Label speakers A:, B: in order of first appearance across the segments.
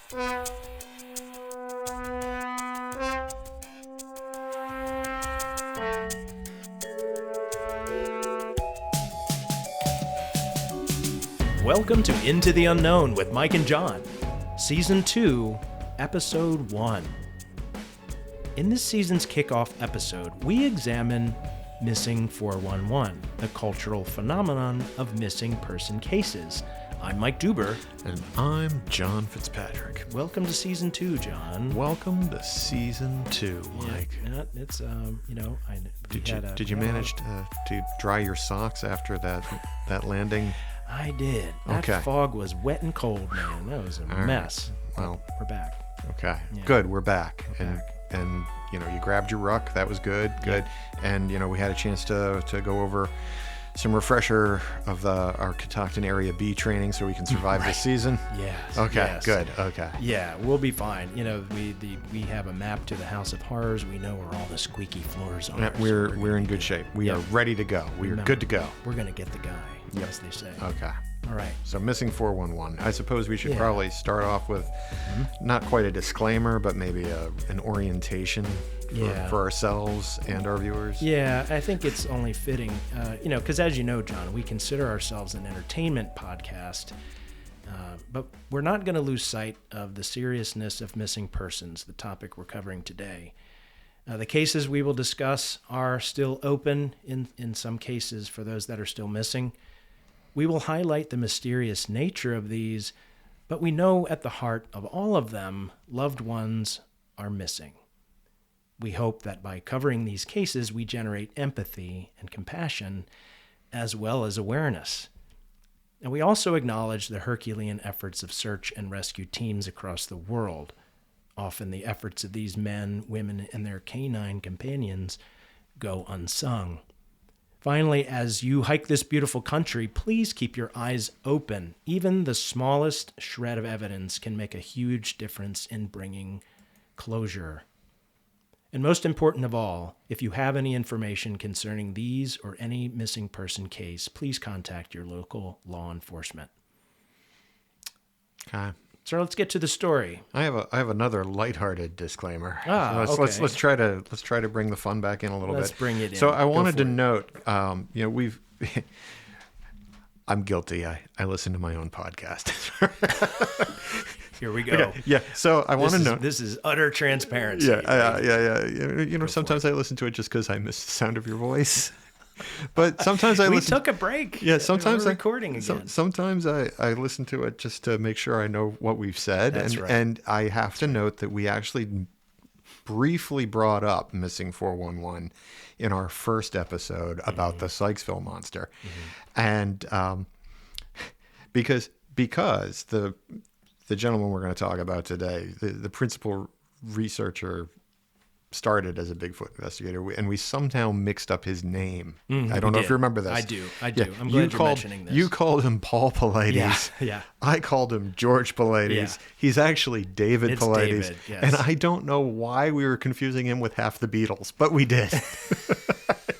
A: Welcome to Into the Unknown with Mike and John, Season 2, Episode 1. In this season's kickoff episode, we examine Missing 411, the cultural phenomenon of missing person cases. I'm Mike Duber.
B: And I'm John Fitzpatrick.
A: Welcome to Season 2, John.
B: Welcome to Season 2, Mike.
A: Yeah, it's,
B: Did you manage to dry your socks after that landing?
A: I did. That fog was wet and cold, man. That was a mess.
B: Well,
A: we're back.
B: Okay.
A: Yeah.
B: Good. We're back.
A: We're
B: And you grabbed your ruck. That was good. Good. And we had a chance to go over some refresher of our Catoctin Area B training so we can survive this season.
A: Yes.
B: Okay.
A: Yes.
B: Good. Okay.
A: Yeah, we'll be fine. We have a map to the House of Horrors. We know where all the squeaky floors are.
B: We're in good shape. We are ready to go. We are good to go.
A: We're gonna get the guy, as they say.
B: Okay.
A: All right.
B: So Missing 411. I suppose we should probably start off with not quite a disclaimer, but maybe an orientation for ourselves and our viewers.
A: Yeah, I think it's only fitting, because as you know, John, we consider ourselves an entertainment podcast, but we're not going to lose sight of the seriousness of missing persons, the topic we're covering today. The cases we will discuss are still open in some cases for those that are still missing. We will highlight the mysterious nature of these, but we know at the heart of all of them, loved ones are missing. We hope that by covering these cases, we generate empathy and compassion, as well as awareness. And we also acknowledge the Herculean efforts of search and rescue teams across the world. Often the efforts of these men, women, and their canine companions go unsung. Finally, as you hike this beautiful country, please keep your eyes open. Even the smallest shred of evidence can make a huge difference in bringing closure. And most important of all, if you have any information concerning these or any missing person case, please contact your local law enforcement.
B: Okay.
A: So let's get to the story.
B: I have another lighthearted disclaimer. Let's try to bring the fun back in a little bit.
A: Let's bring it in.
B: So I wanted to note, we've I'm guilty. I listen to my own podcast.
A: Here we go.
B: Okay. Yeah. So I want to know.
A: This is utter transparency.
B: Yeah. Sometimes I listen to it just because I miss the sound of your voice. But sometimes we
A: took a break.
B: Yeah, sometimes
A: we're recording again.
B: Sometimes I listen to it just to make sure I know what we've said.
A: That's right.
B: And I have to note that we actually briefly brought up Missing 411 in our first episode about the Sykesville monster. And because the gentleman we're going to talk about today, the principal researcher started as a Bigfoot investigator, and we somehow mixed up his name. I don't know if you remember this.
A: I do.
B: Yeah.
A: I'm glad you're mentioning this.
B: You called him Paul Paulides.
A: Yeah.
B: I called him George Paulides.
A: Yeah.
B: He's actually David Paulides.
A: David, yes.
B: And I don't know why we were confusing him with half the Beatles, but we did.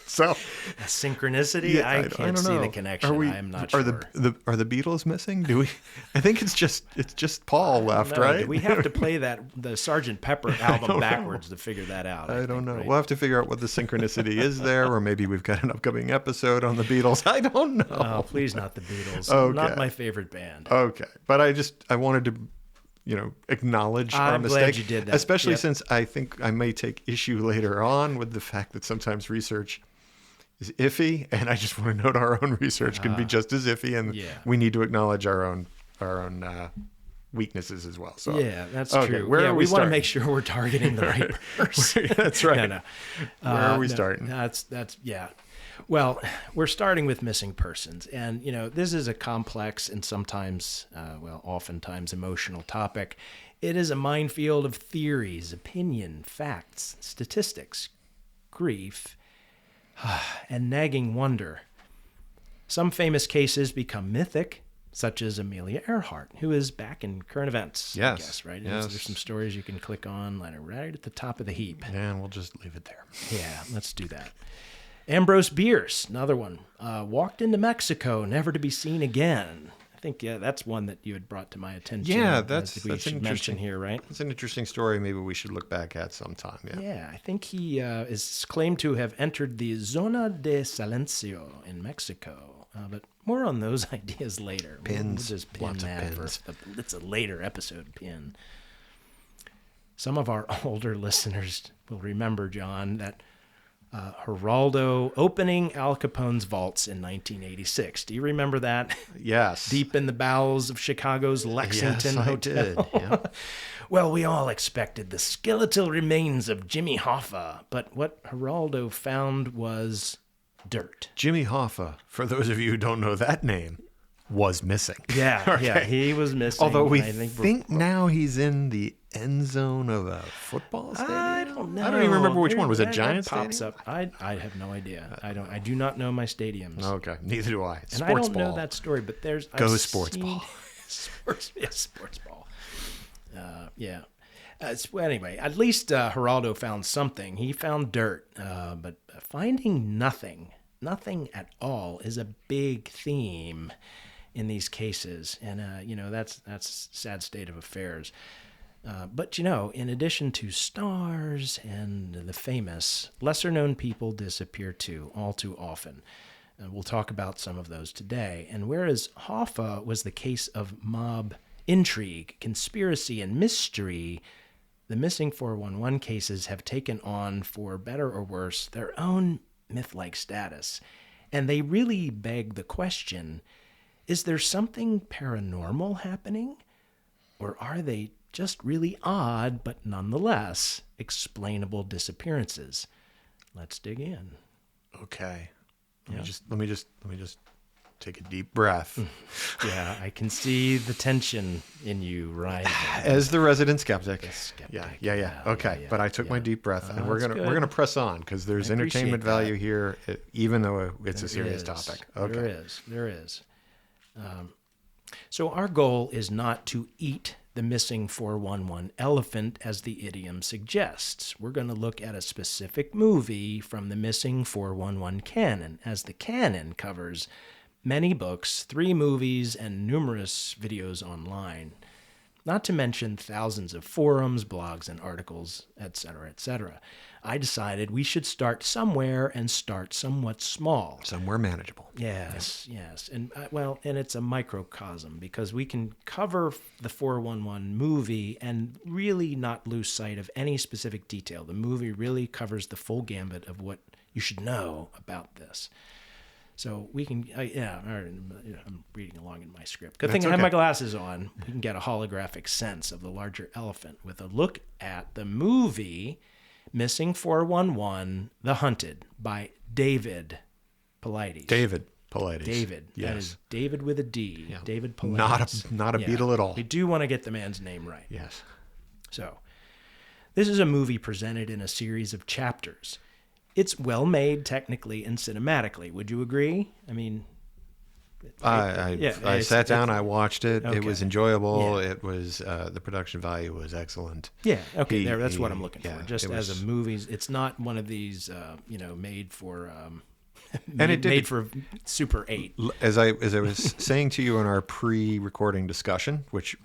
B: So
A: a synchronicity? I can't see the connection. I'm not sure.
B: Are the Beatles missing? Do we? I think it's just Paul left, right?
A: Do we have to play the Sgt. Pepper album backwards to figure that out?
B: I don't know.
A: Right?
B: We'll have to figure out what the synchronicity is there, or maybe we've got an upcoming episode on the Beatles. I don't know.
A: Oh, please, not the Beatles.
B: Okay.
A: Not my favorite band.
B: Okay, but I wanted to acknowledge our mistake.
A: I'm glad you did that.
B: Especially since I think I may take issue later on with the fact that sometimes research is iffy, and I just want to note our own research can be just as iffy, and we need to acknowledge our own weaknesses as well. So
A: that's true. We want to make sure we're targeting the right person.
B: That's right.
A: No.
B: Where are we starting?
A: That's Well, we're starting with missing persons, and this is a complex and sometimes, oftentimes emotional topic. It is a minefield of theories, opinion, facts, statistics, grief, and nagging wonder. Some famous cases become mythic, such as Amelia Earhart, who is back in current events.
B: Yes.
A: I guess, right?
B: Yes.
A: There's some stories you can click on right at the top of the heap.
B: And we'll just leave it there.
A: Yeah, let's do that. Ambrose Bierce, another one, walked into Mexico, never to be seen again. I think that's one that you had brought to my attention.
B: Yeah,
A: that we should mention here, right?
B: It's an interesting story. Maybe we should look back at sometime. Yeah.
A: Yeah, I think he is claimed to have entered the Zona de Silencio in Mexico. But more on those ideas later.
B: Pins.
A: We'll just pin
B: Lots of
A: that
B: pins.
A: it's a later episode pin. Some of our older listeners will remember, John, that Geraldo opening Al Capone's vaults in 1986. Do you remember that?
B: Yes.
A: Deep in the bowels of Chicago's Lexington
B: Yes, I
A: Hotel.
B: did. Yeah.
A: Well, we all expected the skeletal remains of Jimmy Hoffa, but what Geraldo found was dirt.
B: Jimmy Hoffa, for those of you who don't know that name, was missing.
A: Yeah,
B: Okay.
A: yeah, he was missing.
B: Although we
A: I
B: think now he's in the end zone of a football stadium.
A: I don't know.
B: I don't even remember which one. Was it
A: That
B: Giants?
A: pops up. I have no idea. I do not know my stadiums.
B: Okay, neither do I.
A: And
B: Sports
A: I don't
B: ball.
A: know that story, but there's
B: Sports ball.
A: sports ball. Yeah. So anyway, at least Geraldo found something. He found dirt, but finding nothing at all, is a big theme in these cases, and that's a sad state of affairs. But in addition to stars and the famous, lesser-known people disappear too, all too often. We'll talk about some of those today. And whereas Hoffa was the case of mob intrigue, conspiracy, and mystery, the missing 411 cases have taken on, for better or worse, their own myth-like status. And they really beg the question, is there something paranormal happening? Or are they just really odd, but nonetheless explainable disappearances? Let's dig in.
B: Okay. Let me just take a deep breath.
A: Yeah, I can see the tension in you rising.
B: As the resident skeptic.
A: Skeptic.
B: Yeah. Okay, but I took my deep breath, and we're
A: that's
B: gonna press on because there's
A: I appreciate
B: entertainment
A: that.
B: value here, even though it's a serious
A: There is.
B: topic. Okay.
A: There is. So our goal is not to eat the missing 411 elephant, as the idiom suggests. We're going to look at a specific movie from the missing 411 canon, as the canon covers many books, 3 movies, and numerous videos online, not to mention thousands of forums, blogs, and articles, etc., etc. I decided we should start somewhere and start somewhat small.
B: Somewhere manageable.
A: Yes. And and it's a microcosm, because we can cover the 411 movie and really not lose sight of any specific detail. The movie really covers the full gambit of what you should know about this. So we can, I'm reading along in my script. Good thing I have my glasses on. We can get a holographic sense of the larger elephant with a look at the movie Missing 411, The Hunted, by David Paulides.
B: David Paulides.
A: David.
B: Yes.
A: That is David with a D. Yeah. David Paulides.
B: Not a Beatle at all.
A: We do want to get the man's name right.
B: Yes.
A: So, this is a movie presented in a series of chapters. It's well made technically and cinematically. Would you agree? I mean,
B: I sat down, I watched it.
A: Okay.
B: It was enjoyable.
A: Yeah.
B: It was the production value was excellent.
A: Yeah. Okay. That's what I'm looking for. Just
B: was,
A: as a movie, it's not one of these, made for
B: made
A: for Super 8.
B: As I was saying to you in our pre-recording discussion, which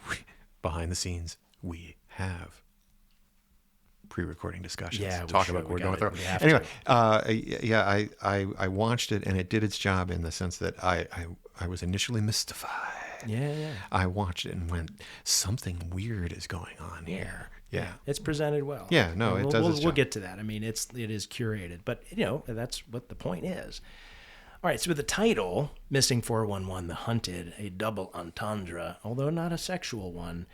B: behind the scenes we have pre-recording discussions.
A: Yeah,
B: talk about what we're going through. Anyway, I watched it, and it did its job in the sense that I was initially mystified.
A: Yeah.
B: I watched it and went, something weird is going on here. Yeah.
A: It's presented well.
B: Yeah, no, it does its job.
A: We'll get to that. I mean, it is curated, but that's what the point is. All right, so with the title, Missing 411, The Hunted, a double entendre, although not a sexual one,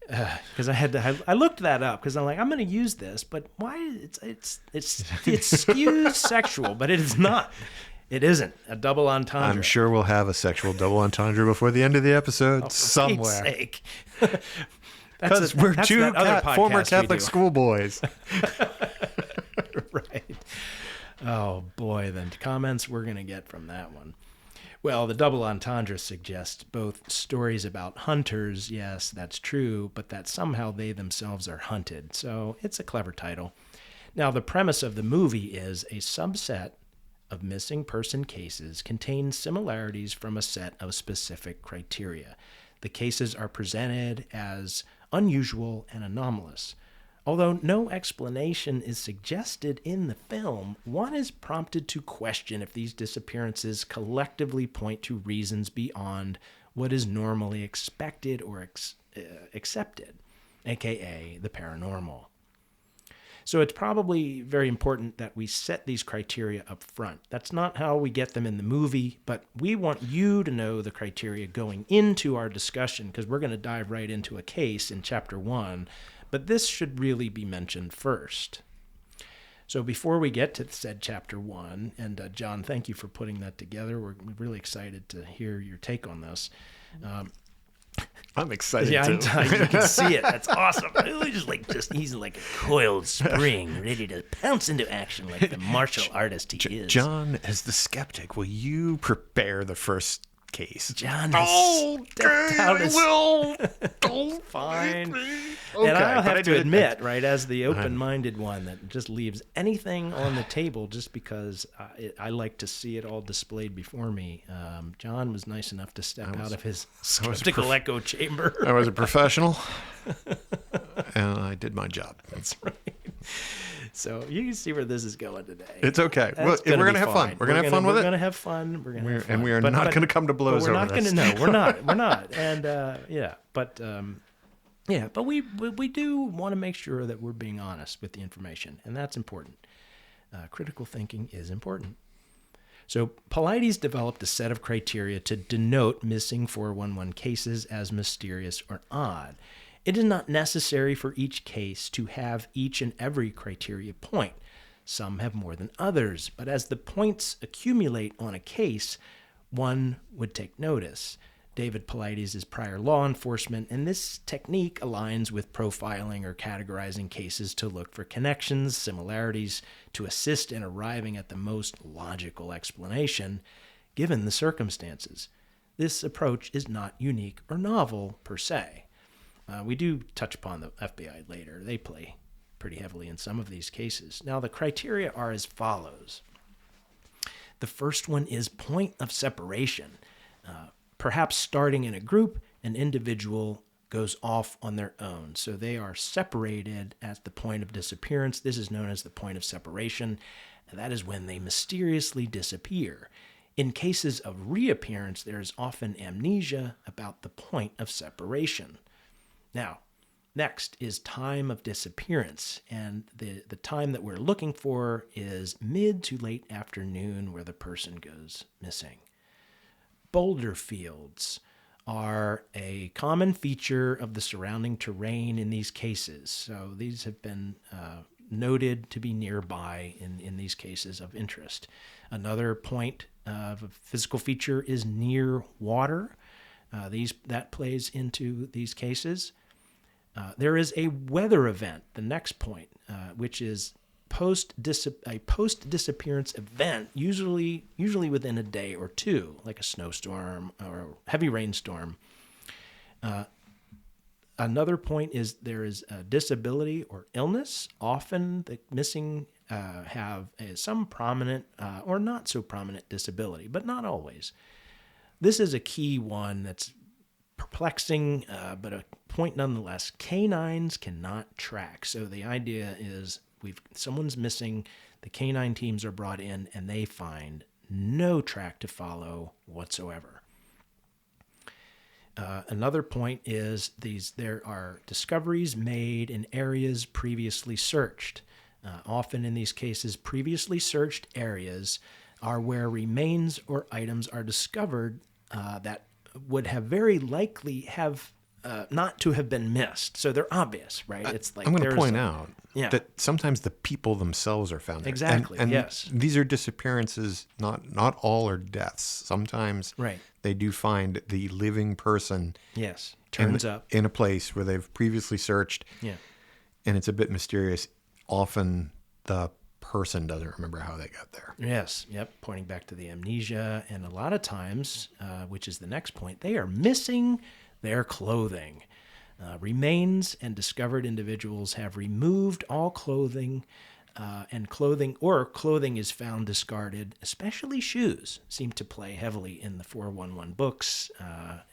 A: because I looked that up because I'm like, I'm going to use this, but why? It skews sexual, but it is not. It isn't a double entendre.
B: I'm sure we'll have a sexual double entendre before the end of the episode somewhere.
A: For Pete's sake.
B: Because we're two former Catholic schoolboys.
A: Right. Oh, boy, the comments we're going to get from that one. Well, the double entendre suggests both stories about hunters, yes, that's true, but that somehow they themselves are hunted. So it's a clever title. Now, the premise of the movie is a subset of missing person cases contain similarities from a set of specific criteria. The cases are presented as unusual and anomalous. Although no explanation is suggested in the film, one is prompted to question if these disappearances collectively point to reasons beyond what is normally expected or accepted, aka the paranormal. So it's probably very important that we set these criteria up front. That's not how we get them in the movie, but we want you to know the criteria going into our discussion, because we're going to dive right into a case in Chapter 1, but this should really be mentioned first. So before we get to said Chapter 1, and John, thank you for putting that together. We're really excited to hear your take on this.
B: I'm excited
A: yeah,
B: too.
A: You can see it. That's awesome. He's like a coiled spring, ready to pounce into action like the martial artist he is.
B: John, as the skeptic, will you prepare the first case?
A: John has stepped out his...
B: Don't
A: fine.
B: Okay,
A: and I'll have to admit, right, as the open-minded one that just leaves anything on the table just because I like to see it all displayed before me. John was nice enough to step out of his skeptical echo chamber.
B: I was a professional, and I did my job.
A: That's right. So you can see where this is going today.
B: It's okay. We're going to have fun. We're going to have fun with it.
A: We're going to have fun. We're going to have fun.
B: And we are not going to come to blows over this.
A: We're not. We're not. And but we do want to make sure that we're being honest with the information, and that's important. Critical thinking is important. So Paulides developed a set of criteria to denote missing 411 cases as mysterious or odd. It is not necessary for each case to have each and every criteria point. Some have more than others, but as the points accumulate on a case, one would take notice. David Paulides is prior law enforcement, and this technique aligns with profiling or categorizing cases to look for connections, similarities, to assist in arriving at the most logical explanation, given the circumstances. This approach is not unique or novel per se. We do touch upon the FBI later. They play pretty heavily in some of these cases. Now, the criteria are as follows. The first one is point of separation. Perhaps starting in a group, an individual goes off on their own. So they are separated at the point of disappearance. This is known as the point of separation, and that is when they mysteriously disappear. In cases of reappearance, there is often amnesia about the point of separation. Now, next is time of disappearance, and the time that we're looking for is mid to late afternoon where the person goes missing. Boulder fields are a common feature of the surrounding terrain in these cases, so these have been noted to be nearby in these cases of interest. Another point of a physical feature is near water. That plays into these cases. There is a weather event, the next point, which is a post-disappearance event, usually within a day or two, like a snowstorm or a heavy rainstorm. Another point is there is a disability or illness. Often the missing have some prominent or not so prominent disability, but not always. This is a key one that's perplexing, but a point nonetheless. Canines cannot track. So the idea is someone's missing, the canine teams are brought in, and they find no track to follow whatsoever. Another point is there are discoveries made in areas previously searched. Often in these cases, previously searched areas are where remains or items are discovered that would have very likely have not to have been missed. So they're obvious, right? It's like
B: I'm going to point out that sometimes the people themselves are found there.
A: Exactly.
B: And
A: yes.
B: These are disappearances. Not all are deaths. Sometimes they do find the living person.
A: Yes. Turns up
B: in a place where they've previously searched. Yeah. And it's a bit mysterious. Often the person doesn't remember how they got there.
A: Yes. Yep. Pointing back to the amnesia, and a lot of times, which is the next point, they are missing their clothing. Remains and discovered individuals have removed all clothing and clothing is found discarded, especially shoes, seem to play heavily in the 411 books.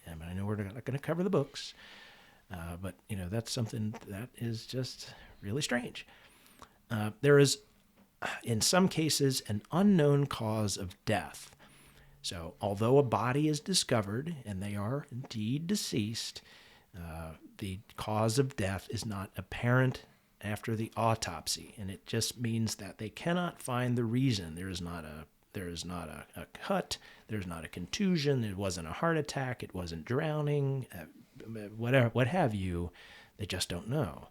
A: And I know we're not going to cover the books, but that's something that is just really strange. There is, in some cases, an unknown cause of death. So, although a body is discovered and they are indeed deceased, the cause of death is not apparent after the autopsy, and it just means that they cannot find the reason. There is not a cut, there's not a contusion, it wasn't a heart attack, it wasn't drowning, whatever, what have you. They just don't know.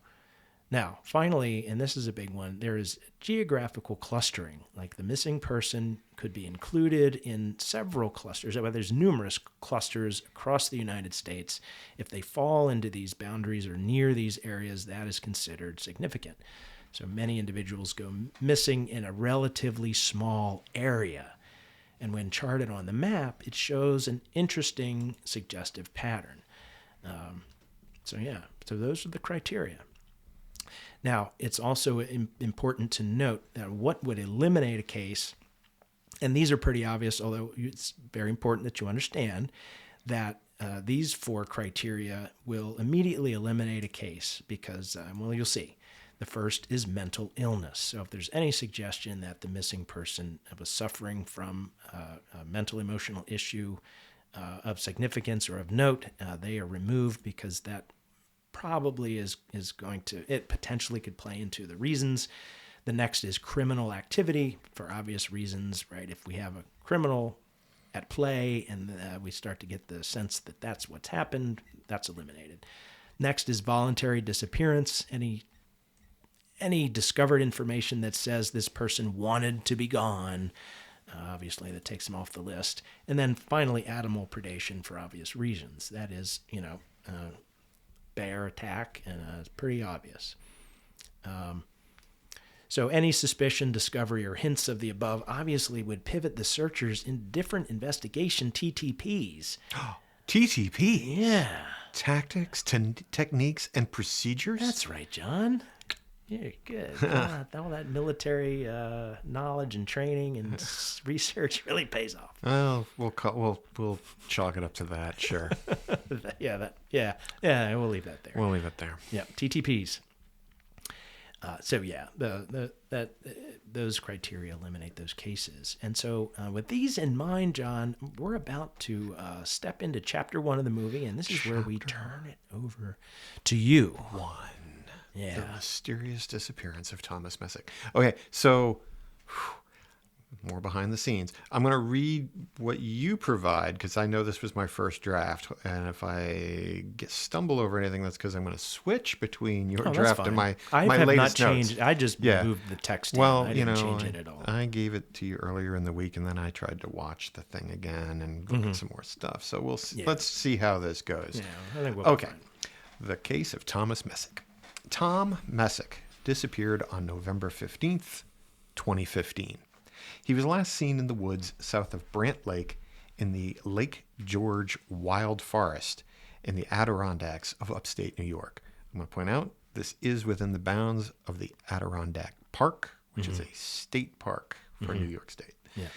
A: Now, finally, and this is a big one, there is geographical clustering. Like the missing person could be included in several clusters. There's numerous clusters across the United States. If they fall into these boundaries or near these areas, that is considered significant. So many individuals go missing in a relatively small area. And when charted on the map, it shows an interesting suggestive pattern. So those are the criteria. Now, it's also important to note that what would eliminate a case, and these are pretty obvious, although it's very important that you understand that these 4 criteria will immediately eliminate a case because, you'll see. The first is mental illness. So if there's any suggestion that the missing person was suffering from a mental emotional issue of significance or of note, they are removed because that probably is going to, it potentially could play into the reasons. The next is criminal activity for obvious reasons, right? If we have a criminal at play and we start to get the sense that that's what's happened, that's eliminated. Next is voluntary disappearance. Any discovered information that says this person wanted to be gone, obviously that takes them off the list. And then finally, animal predation for obvious reasons. That is, bear attack, and it's pretty obvious. So any suspicion, discovery, or hints of the above obviously would pivot the searchers in different investigation TTPs.
B: TTPs?
A: Yeah.
B: Tactics, techniques, and procedures?
A: That's right, John. Yeah, good. All that military knowledge and training and research really pays off.
B: Well, we'll chalk it up to that, sure.
A: Yeah. We'll leave that there.
B: We'll leave it there.
A: Yeah, TTPs. Those criteria eliminate those cases. And so with these in mind, John, we're about to step into chapter 1 of the movie, and this is where we turn it over to you.
B: 1.
A: Yeah.
B: The mysterious disappearance of Thomas Messick. Okay, so more behind the scenes. I'm going to read what you provide because I know this was my first draft, and if I stumble over anything, that's because I'm going to switch between your draft and my latest notes.
A: I just moved the text.
B: Well,
A: I didn't change it at all.
B: I gave it to you earlier in the week, and then I tried to watch the thing again and look at some more stuff. So we'll see. Let's see how this goes.
A: Yeah, I think we'll
B: okay. The case of Thomas Messick. Tom Messick disappeared on November 15th, 2015. He was last seen in the woods south of Brant Lake in the Lake George Wild Forest in the Adirondacks of upstate New York. I'm going to point out this is within the bounds of the Adirondack Park, which is a state park for New York State.
A: Yeah.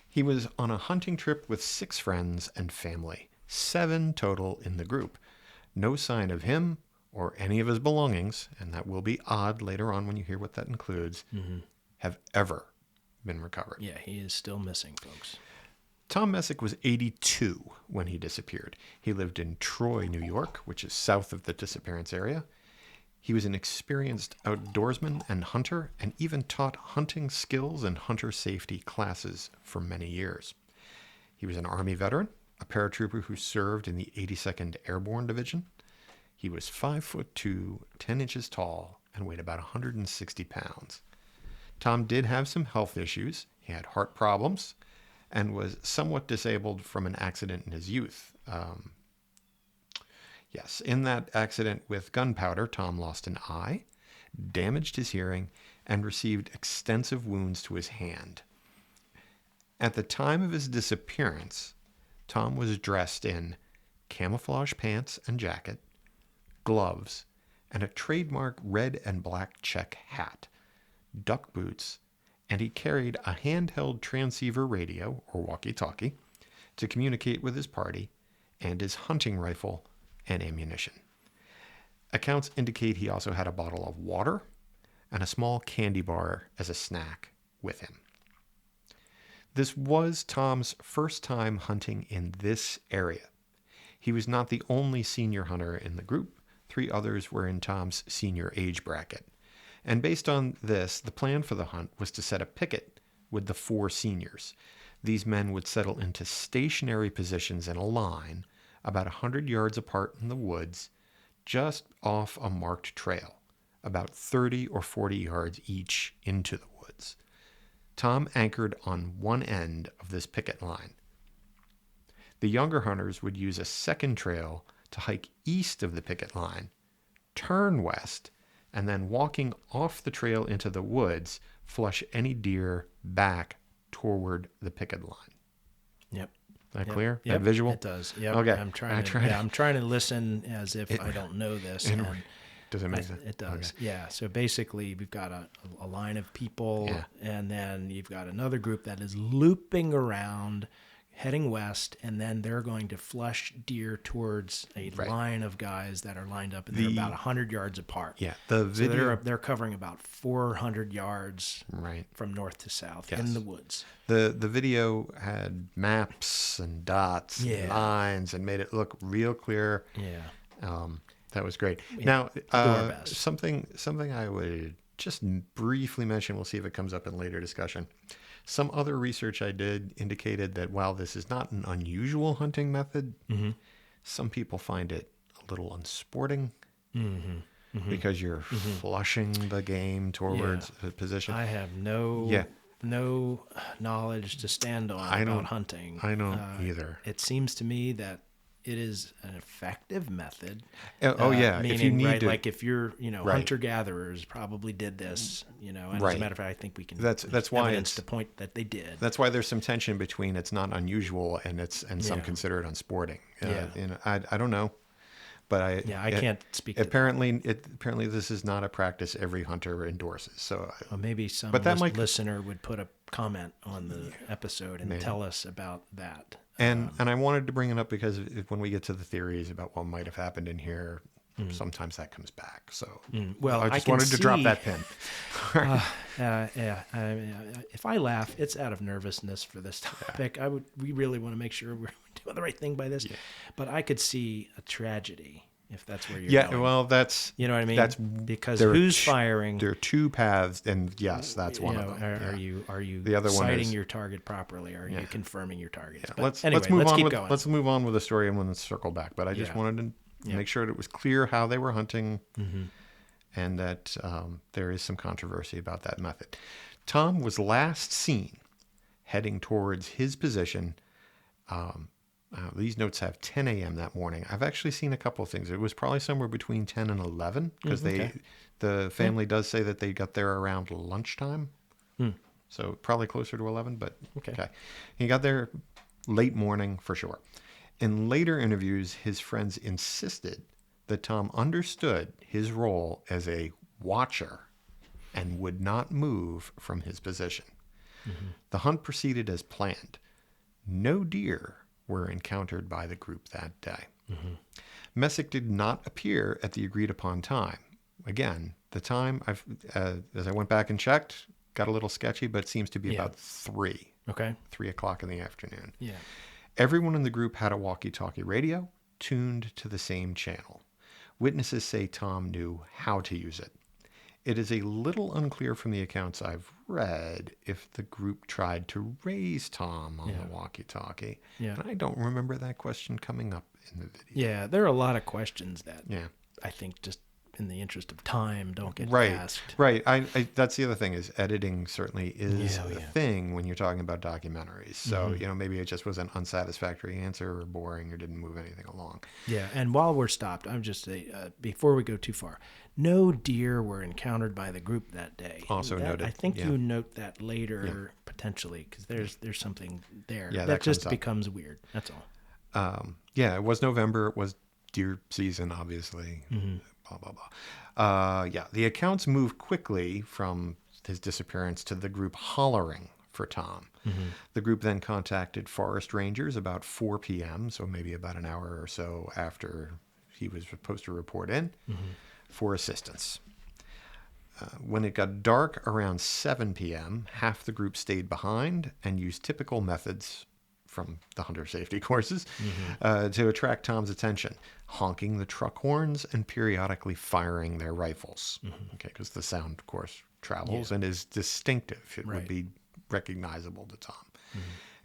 B: He was on a hunting trip with 6 friends and family, 7 total in the group. No sign of him or any of his belongings, and that will be odd later on when you hear what that includes, have ever been recovered.
A: Yeah, he is still missing, folks.
B: Tom Messick was 82 when he disappeared. He lived in Troy, New York, which is south of the disappearance area. He was an experienced outdoorsman and hunter, and even taught hunting skills and hunter safety classes for many years. He was an Army veteran, a paratrooper who served in the 82nd Airborne Division. He was 5'2", 10 inches tall, and weighed about 160 pounds. Tom did have some health issues. He had heart problems and was somewhat disabled from an accident in his youth. In that accident with gunpowder, Tom lost an eye, damaged his hearing, and received extensive wounds to his hand. At the time of his disappearance, Tom was dressed in camouflage pants and jacket, gloves, and a trademark red and black check hat. duck boots, and he carried a handheld transceiver radio, or walkie-talkie, to communicate with his party, and his hunting rifle and ammunition. Accounts indicate he also had a bottle of water and a small candy bar as a snack with him. This was Tom's first time hunting in this area. He was not the only senior hunter in the group. 3 others were in Tom's senior age bracket. And based on this, the plan for the hunt was to set a picket with the 4 seniors. These men would settle into stationary positions in a line about 100 yards apart in the woods, just off a marked trail, about 30 or 40 yards each into the woods. Tom anchored on one end of this picket line. The younger hunters would use a second trail to hike east of the picket line, turn west, and then walking off the trail into the woods, flush any deer back toward the picket line.
A: Yep.
B: That clear?
A: Yep.
B: That visual?
A: It does. Yep.
B: Okay.
A: I'm trying to listen as if I don't know this. And
B: does it make sense?
A: It does.
B: Okay.
A: Yeah. So basically, we've got a line of people, and then you've got another group that is looping around, heading west, and then they're going to flush deer towards a line of guys that are lined up, and they're about 100 yards apart.
B: Yeah. The video,
A: so they're covering about 400 yards from north to south in the woods.
B: The video had maps and dots and lines and made it look real clear.
A: Yeah.
B: That was great. Now, something I would just briefly mention, we'll see if it comes up in later discussion. Some other research I did indicated that while this is not an unusual hunting method, some people find it a little unsporting because you're flushing the game towards a position.
A: I have no knowledge to stand on about hunting.
B: I don't either.
A: It seems to me that it is an effective method.
B: Meaning,
A: if you need to, like if you're, hunter gatherers probably did this, and as a matter of fact, I think we can.
B: That's why
A: evidence to point that they did.
B: That's why there's some tension between it's not unusual and some consider it unsporting. I don't know, but I
A: can't speak.
B: Apparently this is not a practice every hunter endorses. So
A: maybe some listener would put a comment on the episode and tell us about that.
B: And I wanted to bring it up because when we get to the theories about what might have happened in here, sometimes that comes back. So I just wanted to drop that pin.
A: If I laugh, it's out of nervousness for this topic. We really want to make sure we're doing the right thing by this. Yeah. But I could see a tragedy if that's where you're going.
B: Well, that's...
A: You know what I mean?
B: That's
A: because who's firing?
B: There are 2 paths, and yes, that's one of them.
A: Are you
B: the other
A: sighting your target properly? Are you confirming your targets?
B: Yeah.
A: But
B: let's keep going. Let's move on with the story and we'll circle back. But I just wanted to make sure that it was clear how they were hunting and that there is some controversy about that method. Tom was last seen heading towards his position. These notes have 10 a.m. that morning. I've actually seen a couple of things. It was probably somewhere between 10 and 11 because the family does say that they got there around lunchtime. So probably closer to 11, but okay. He got there late morning for sure. In later interviews, his friends insisted that Tom understood his role as a watcher and would not move from his position. The hunt proceeded as planned. No deer were encountered by the group that day. Messick did not appear at the agreed upon time. Again, the time, as I went back and checked, got a little sketchy, but it seems to be about 3. 3 o'clock in the afternoon. Yeah. Everyone in the group had a walkie-talkie radio tuned to the same channel. Witnesses say Tom knew how to use it. It is a little unclear from the accounts I've read if the group tried to raise Tom on the walkie-talkie. Yeah. And I don't remember that question coming up in the video.
A: Yeah, there are a lot of questions that I think just in the interest of time don't get asked.
B: Right. I that's the other thing is editing certainly is a thing when you're talking about documentaries. So, maybe it just was an unsatisfactory answer or boring or didn't move anything along. Yeah.
A: And while we're stopped, I'm just saying, before we go too far, no deer were encountered by the group that day.
B: Also noted.
A: I think you note that later potentially because there's something there that just becomes weird. That's all.
B: It was November. It was deer season, obviously. Blah, blah, blah. The accounts moved quickly from his disappearance to the group hollering for Tom. The group then contacted forest rangers about 4 p.m., so maybe about an hour or so after he was supposed to report in, for assistance. When it got dark around 7 p.m., half the group stayed behind and used typical methods from the hunter safety courses to attract Tom's attention, honking the truck horns and periodically firing their rifles. Okay, because the sound, of course, travels and is distinctive. It would be recognizable to Tom.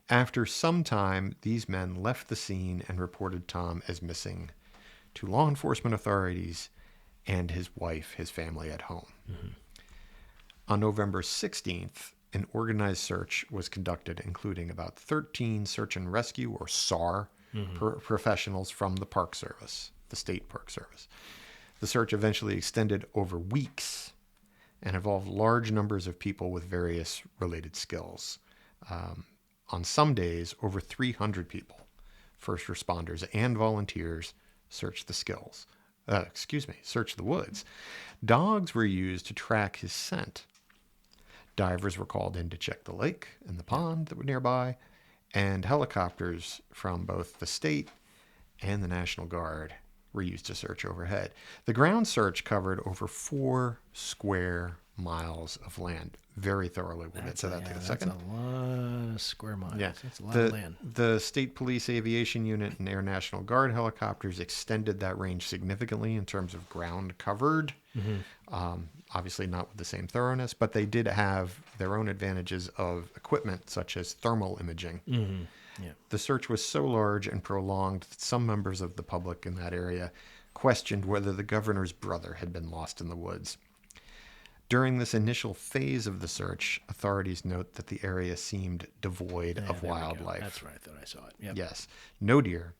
B: After some time, these men left the scene and reported Tom as missing to law enforcement authorities and his wife, his family at home. On November 16th, an organized search was conducted, including about 13 search and rescue, or SAR, professionals from the Park Service, the State Park Service. The search eventually extended over weeks and involved large numbers of people with various related skills. On some days, over 300 people, first responders and volunteers, searched the woods. Dogs were used to track his scent. Divers were called in to check the lake and the pond that were nearby, and helicopters from both the state and the National Guard were used to search overhead. The ground search covered over 4 square miles of land, very thoroughly. We'll get to that in a second.
A: That's a lot of square miles.
B: Yeah.
A: That's a lot of land.
B: The State Police Aviation Unit and Air National Guard helicopters extended that range significantly in terms of ground covered. Obviously not with the same thoroughness, but they did have their own advantages of equipment such as thermal imaging. The search was so large and prolonged that some members of the public in that area questioned whether the governor's brother had been lost in the woods. During this initial phase of the search, authorities note that the area seemed devoid of wildlife.
A: That's right. I thought I saw it. Yep.
B: Yes. No deer.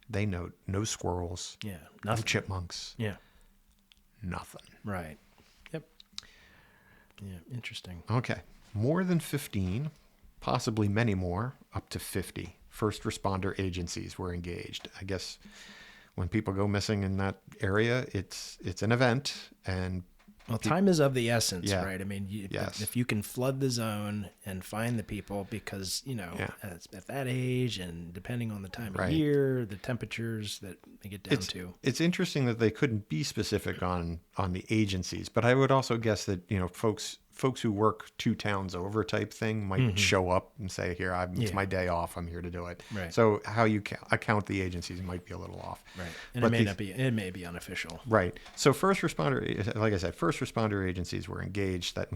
B: They note no squirrels.
A: Yeah.
B: No
A: Nothing.
B: chipmunks.
A: Yeah.
B: Nothing.
A: Right. Yep. Yeah. Interesting.
B: Okay. More than 15, possibly many more, up to 50 first responder agencies were engaged. I guess when people go missing in that area, it's an event, and
A: well, time is of the essence,
B: Yeah.
A: right? I mean,
B: Yes.
A: if you can flood the zone and find the people, because, at that age and depending on the time of
B: Right.
A: year, the temperatures that they get down to.
B: It's interesting that they couldn't be specific on the agencies, but I would also guess that, folks who work 2 towns over type thing might show up and say, here, it's my day off. I'm here to do it.
A: Right.
B: So how you account the agencies might be a little off.
A: Right. And
B: But
A: it may be unofficial.
B: Right. So first responder agencies were engaged. That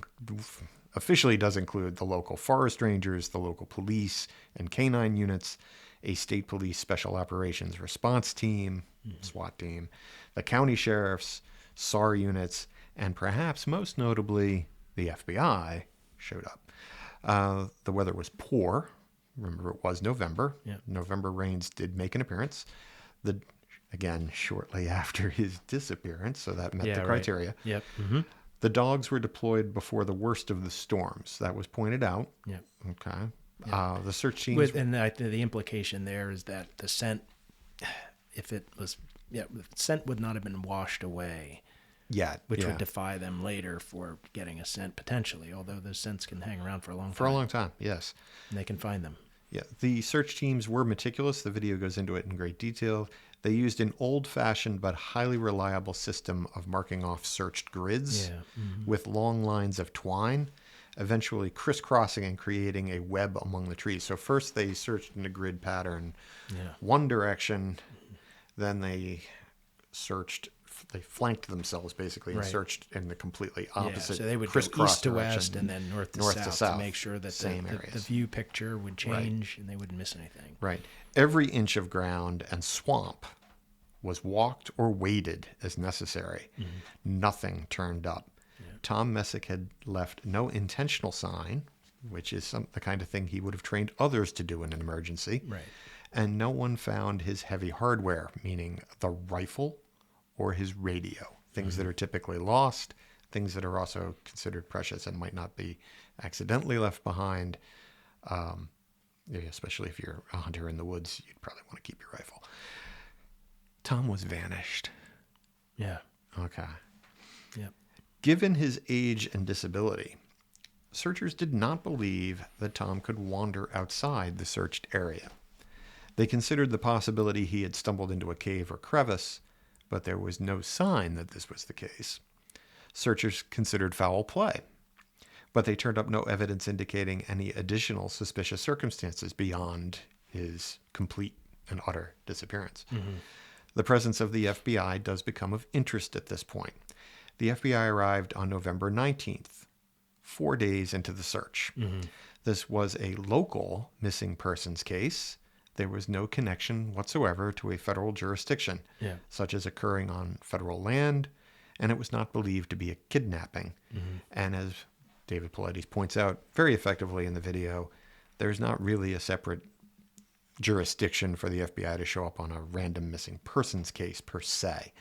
B: officially does include the local forest rangers, the local police and canine units, a state police special operations response team, SWAT team, the county sheriffs, SAR units, and perhaps most notably, the FBI showed up. The weather was poor. Remember, it was November.
A: Yeah.
B: November rains did make an appearance. Again, shortly after his disappearance, so that met the criteria.
A: Right. Yep.
B: The dogs were deployed before the worst of the storms. That was pointed out.
A: Yep.
B: Okay. The search teams...
A: And the implication there is that the scent, the scent would not have been washed away. Which would defy them later for getting a scent potentially, although those scents can hang around for a long time.
B: For a long time, yes.
A: And they can find them.
B: Yeah, the search teams were meticulous. The video goes into it in great detail. They used an old-fashioned but highly reliable system of marking off searched grids with long lines of twine, eventually crisscrossing and creating a web among the trees. So first they searched in a grid pattern one direction, then they flanked themselves basically and searched in the completely opposite.
A: So they would go
B: crisscross
A: east to
B: direction,
A: west and then north to south to make sure that the view picture would change and they wouldn't miss anything.
B: Right. Every inch of ground and swamp was walked or waded as necessary. Nothing turned up. Tom Messick had left no intentional sign, which is the kind of thing he would have trained others to do in an emergency.
A: Right.
B: And no one found his heavy hardware, meaning the rifle or his radio, things that are typically lost, things that are also considered precious and might not be accidentally left behind. Especially if you're a hunter in the woods, you'd probably want to keep your rifle. Tom was vanished.
A: Yeah.
B: Okay.
A: Yep.
B: Given his age and disability, searchers did not believe that Tom could wander outside the searched area. They considered the possibility he had stumbled into a cave or crevice, but there was no sign that this was the case. Searchers considered foul play, but they turned up no evidence indicating any additional suspicious circumstances beyond his complete and utter disappearance.
A: Mm-hmm.
B: The presence of the FBI does become of interest at this point. The FBI arrived on November 19th, 4 days into the search.
A: Mm-hmm.
B: This was a local missing persons case. There was no connection whatsoever to a federal jurisdiction, such as occurring on federal land, and it was not believed to be a kidnapping.
A: Mm-hmm.
B: And as David Paulides points out very effectively in the video, there's not really a separate jurisdiction for the FBI to show up on a random missing persons case per se.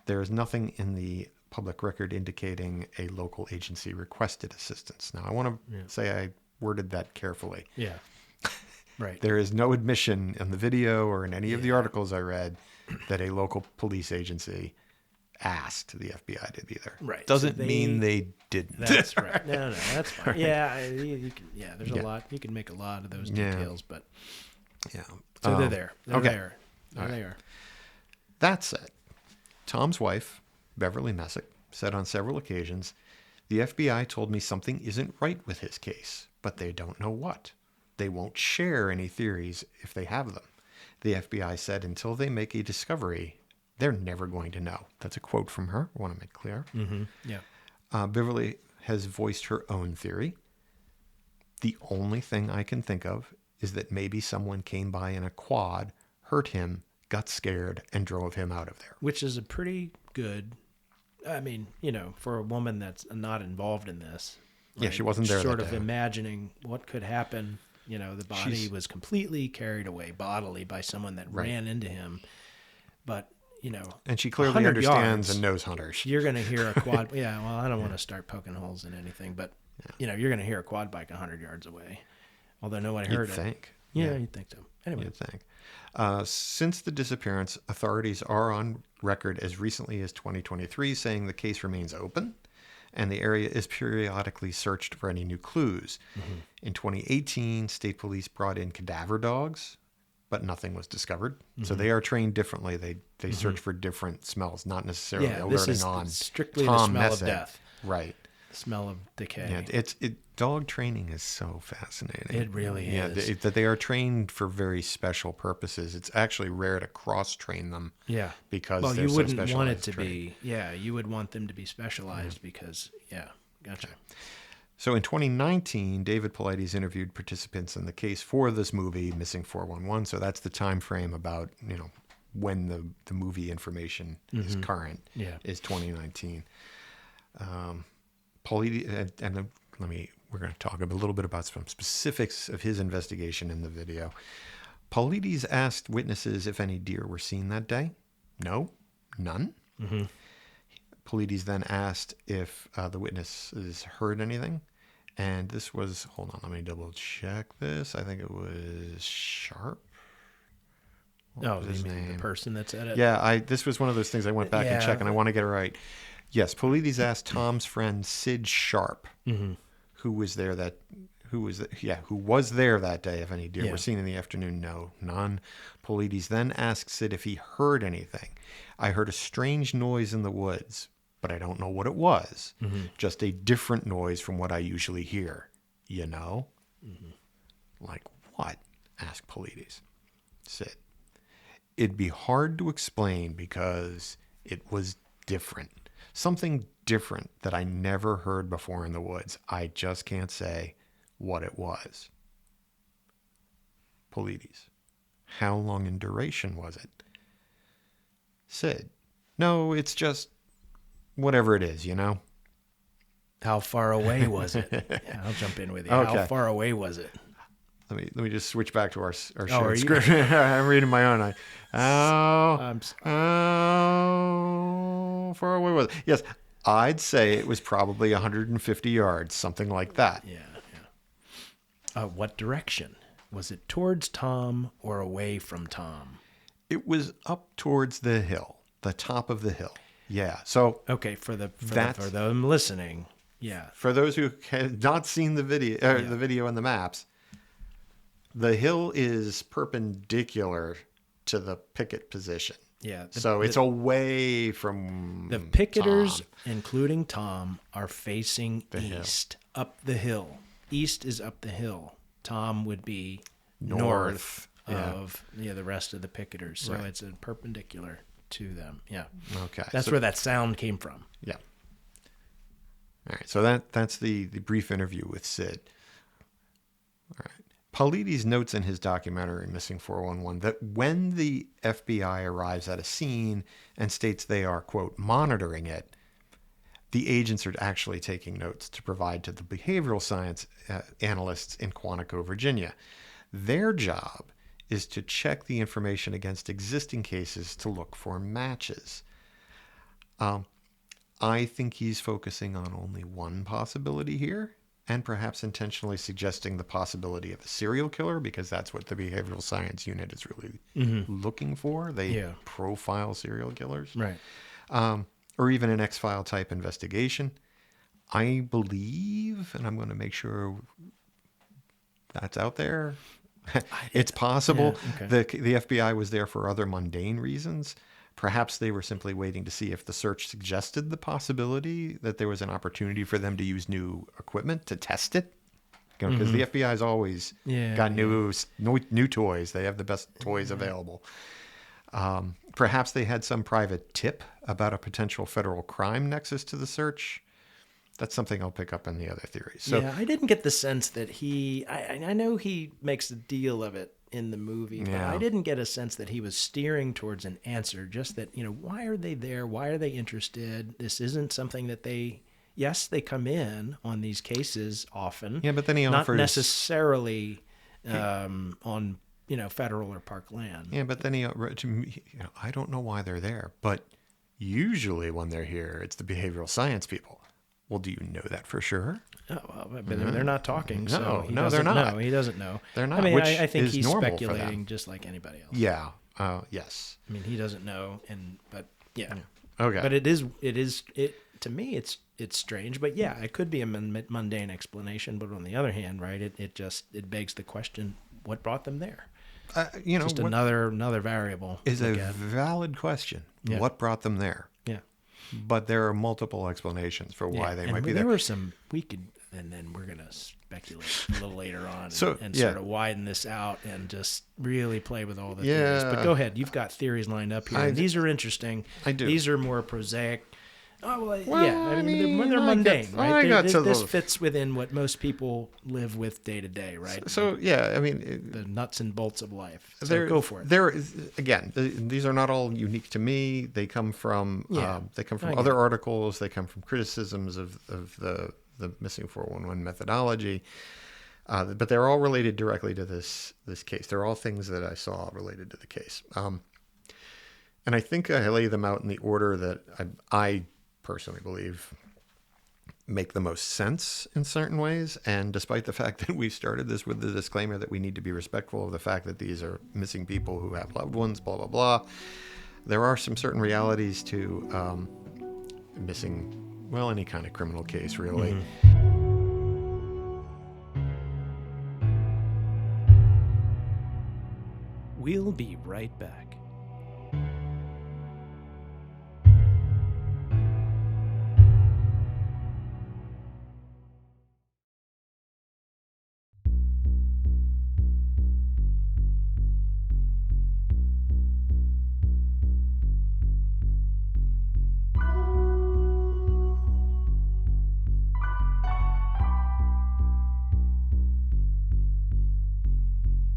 B: There is nothing in the public record indicating a local agency requested assistance. Now, I want to say I worded that carefully.
A: Yeah. Right.
B: There is no admission in the video or in any of the articles I read that a local police agency asked the FBI to be there.
A: Right.
B: Doesn't mean they didn't.
A: That's right. No, that's fine.
B: Right.
A: Yeah, you can, there's a lot. You can make a lot of those details, but
B: yeah.
A: So they're there. They're
B: okay.
A: there. They're there.
B: That said, Tom's wife, Beverly Messick, said on several occasions, "The FBI told me something isn't right with his case, but they don't know what. They won't share any theories if they have them. The FBI said until they make a discovery, they're never going to know." That's a quote from her. I want to make clear.
A: Mm-hmm. Yeah.
B: Beverly has voiced her own theory. "The only thing I can think of is that maybe someone came by in a quad, hurt him, got scared, and drove him out of there."
A: Which is a pretty good, I mean, for a woman that's not involved in this.
B: Yeah, she wasn't there
A: Sort
B: that
A: of
B: day.
A: imagining what could happen. The body was completely carried away bodily by someone that ran into him. But,
B: And she clearly
A: 100
B: understands
A: yards,
B: and knows hunters.
A: You're going to hear a quad. Yeah, well, I don't want to start poking holes in anything, but, you're going to hear a quad bike 100 yards away. Although nobody heard
B: You'd
A: it.
B: think.
A: Yeah, you'd think so. Anyway.
B: You'd think. Since the disappearance, authorities are on record as recently as 2023 saying the case remains open and the area is periodically searched for any new clues.
A: Mm-hmm.
B: In 2018, state police brought in cadaver dogs, but nothing was discovered. Mm-hmm. So they are trained differently. They search for different smells, not necessarily alerting
A: this is
B: on
A: strictly
B: Tom
A: the smell
B: Messick.
A: of death.
B: Right.
A: The smell of decay.
B: Yeah, dog training is so fascinating.
A: It really is.
B: That they are trained for very special purposes. It's actually rare to cross-train them.
A: Yeah.
B: Because
A: well,
B: they're
A: you
B: so
A: wouldn't want it
B: specialized
A: to
B: trained.
A: be. Yeah, you would want them to be specialized because. Yeah, gotcha.
B: So in 2019, David Paulides interviewed participants in the case for this movie, Missing 411. So that's the time frame about when the movie information is current.
A: Yeah.
B: Is 2019. Paulides and we're going to talk a little bit about some specifics of his investigation in the video. Paulides asked witnesses if any deer were seen that day. No, none.
A: Mm-hmm.
B: Paulides then asked if the witnesses heard anything. And this was, hold on, let me double check this. I think it was Sharp.
A: What was his name? The person that said it?
B: Yeah, this was one of those things I went back and checked, and I want to get it right. Yes, Paulides asked Tom's friend Sid Sharp, who was there that day if any deer were seen in the afternoon. No, none. Paulides then asked Sid if he heard anything. "I heard a strange noise in the woods, but I don't know what it was. Just a different noise from what I usually hear. Like what?" asked Paulides. Sid: "It'd be hard to explain because it was different. Something different that I never heard before in the woods. I just can't say what it was." Paulides: "How long in duration was it?" Sid: "No, it's just whatever it is,
A: How far away was it? Yeah, I'll jump in with you.
B: Okay.
A: How far away was it?
B: Let me just switch back to our
A: are
B: shared
A: you-
B: script. I'm reading my own. How far away was it? Yes, I'd say it was probably 150 yards, something like that.
A: Yeah. What direction? Was it towards Tom or away from Tom?
B: It was up towards the hill, the top of the hill. Yeah. So
A: Okay, for them listening, Yeah.
B: For those who have not seen the video and the maps, the hill is perpendicular to the picket position.
A: Yeah.
B: So it's away from
A: the picketers,
B: Tom.
A: including Tom, are facing
B: hill.
A: east, up the hill. East is up the hill. Tom would be
B: North.
A: of the rest of the picketers. So
B: Right.
A: it's a perpendicular to them. Yeah.
B: Okay.
A: That's where that sound came from.
B: Yeah. All right. So that's the brief interview with Sid. All right. Paulides notes in his documentary, Missing 411, that when the FBI arrives at a scene and states they are, quote, monitoring it, the agents are actually taking notes to provide to the behavioral science analysts in Quantico, Virginia. Their job is to check the information against existing cases to look for matches. I think he's focusing on only one possibility here, and perhaps intentionally suggesting the possibility of a serial killer, because that's what the behavioral science unit is really looking for. They profile serial killers.
A: Right.
B: Or even an X-File type investigation. I believe, and I'm going to make sure that's out there, it's possible the FBI was there for other mundane reasons. Perhaps they were simply waiting to see if the search suggested the possibility that there was an opportunity for them to use new equipment to test it. Because the FBI's always got new toys. They have the best toys available. Perhaps they had some private tip about a potential federal crime nexus to the search. That's something I'll pick up in the other theories. So,
A: I didn't get the sense that I know he makes a deal of it in the movie, but I didn't get a sense that he was steering towards an answer. Just that, why are they there? Why are they interested? This isn't something that they come in on these cases often.
B: Yeah, but then he offers...
A: Not necessarily on, federal or park land.
B: Yeah, but then I don't know why they're there, but usually when they're here, it's the behavioral science people. Well, do you know that for sure?
A: Oh, well, but they're not talking.
B: No,
A: so
B: they're not.
A: No, he doesn't know.
B: They're not.
A: I mean,
B: which
A: I think
B: is
A: he's
B: normal
A: speculating just like anybody else.
B: Yeah. Yes.
A: I mean, he doesn't know, but yeah.
B: Okay.
A: But to me, it's strange. But yeah, it could be a mundane explanation. But on the other hand, right, it begs the question: what brought them there? Just another variable
B: is a valid question. Yeah. What brought them there?
A: Yeah.
B: But there are multiple explanations for why they might be there.
A: There were some and then we're going to speculate a little later on and sort of widen this out and just really play with all the theories. But go ahead. You've got theories lined up here. These are interesting.
B: I do.
A: These are more prosaic. Oh, well, yeah. I mean, when they're mundane, right? This fits within what most people live with day to day, right?
B: So, yeah, I mean...
A: the nuts and bolts of life. So go for it.
B: Again, these are not all unique to me. They come from other articles. They come from criticisms of the Missing 411 methodology. But they're all related directly to this case. They're all things that I saw related to the case. And I think I lay them out in the order that I personally believe make the most sense in certain ways. And despite the fact that we started this with the disclaimer that we need to be respectful of the fact that these are missing people who have loved ones, blah, blah, blah, there are some certain realities to missing, any kind of criminal case, really.
A: We'll be right back.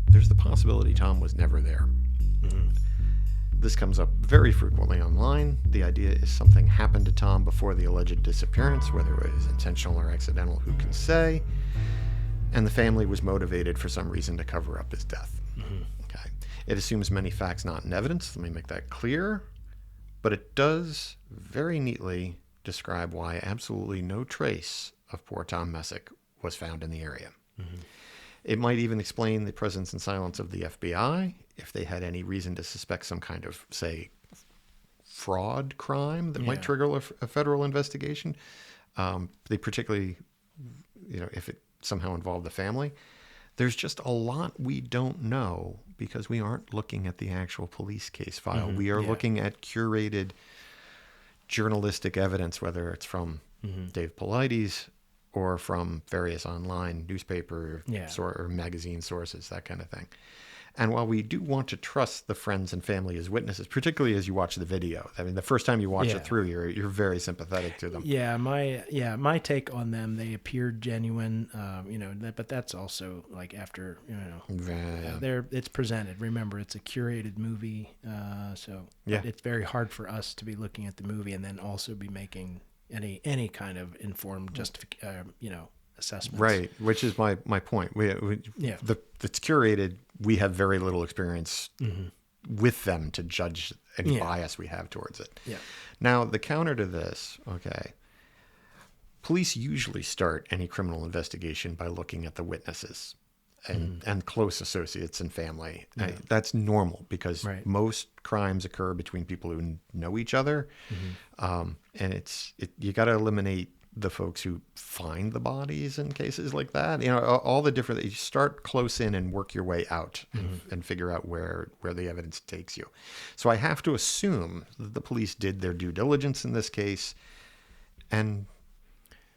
B: There's the possibility Tom was never there. This comes up very frequently online. The idea is something happened to Tom before the alleged disappearance, whether it was intentional or accidental, who can say, and the family was motivated for some reason to cover up his death. Okay. It assumes many facts not in evidence. Let me make that clear. But it does very neatly describe why absolutely no trace of poor Tom Messick was found in the area. It might even explain the presence and silence of the FBI if they had any reason to suspect some kind of, say, fraud crime that might trigger a federal investigation. They particularly, if it somehow involved the family, there's just a lot we don't know because we aren't looking at the actual police case file. We are looking at curated journalistic evidence, whether it's from Dave Paulides or from various online newspaper or magazine sources, that kind of thing. And while we do want to trust the friends and family as witnesses, particularly as you watch the video, I mean, the first time you watch it through, you're very sympathetic to them.
A: My take on them, they appeared genuine, but that's also like after, it's presented. Remember, it's a curated movie, so it's very hard for us to be looking at the movie and then also be making any kind of informed assessments.
B: Right, which is my point. It's curated. We have very little experience with them to judge any bias we have towards it.
A: Yeah.
B: Now, the counter to this, police usually start any criminal investigation by looking at the witnesses and close associates and family.
A: Yeah.
B: That's normal because most crimes occur between people who know each other. And you got to eliminate the folks who find the bodies in cases like that. All the different, you start close in and work your way out and figure out where the evidence takes you. So I have to assume that the police did their due diligence in this case and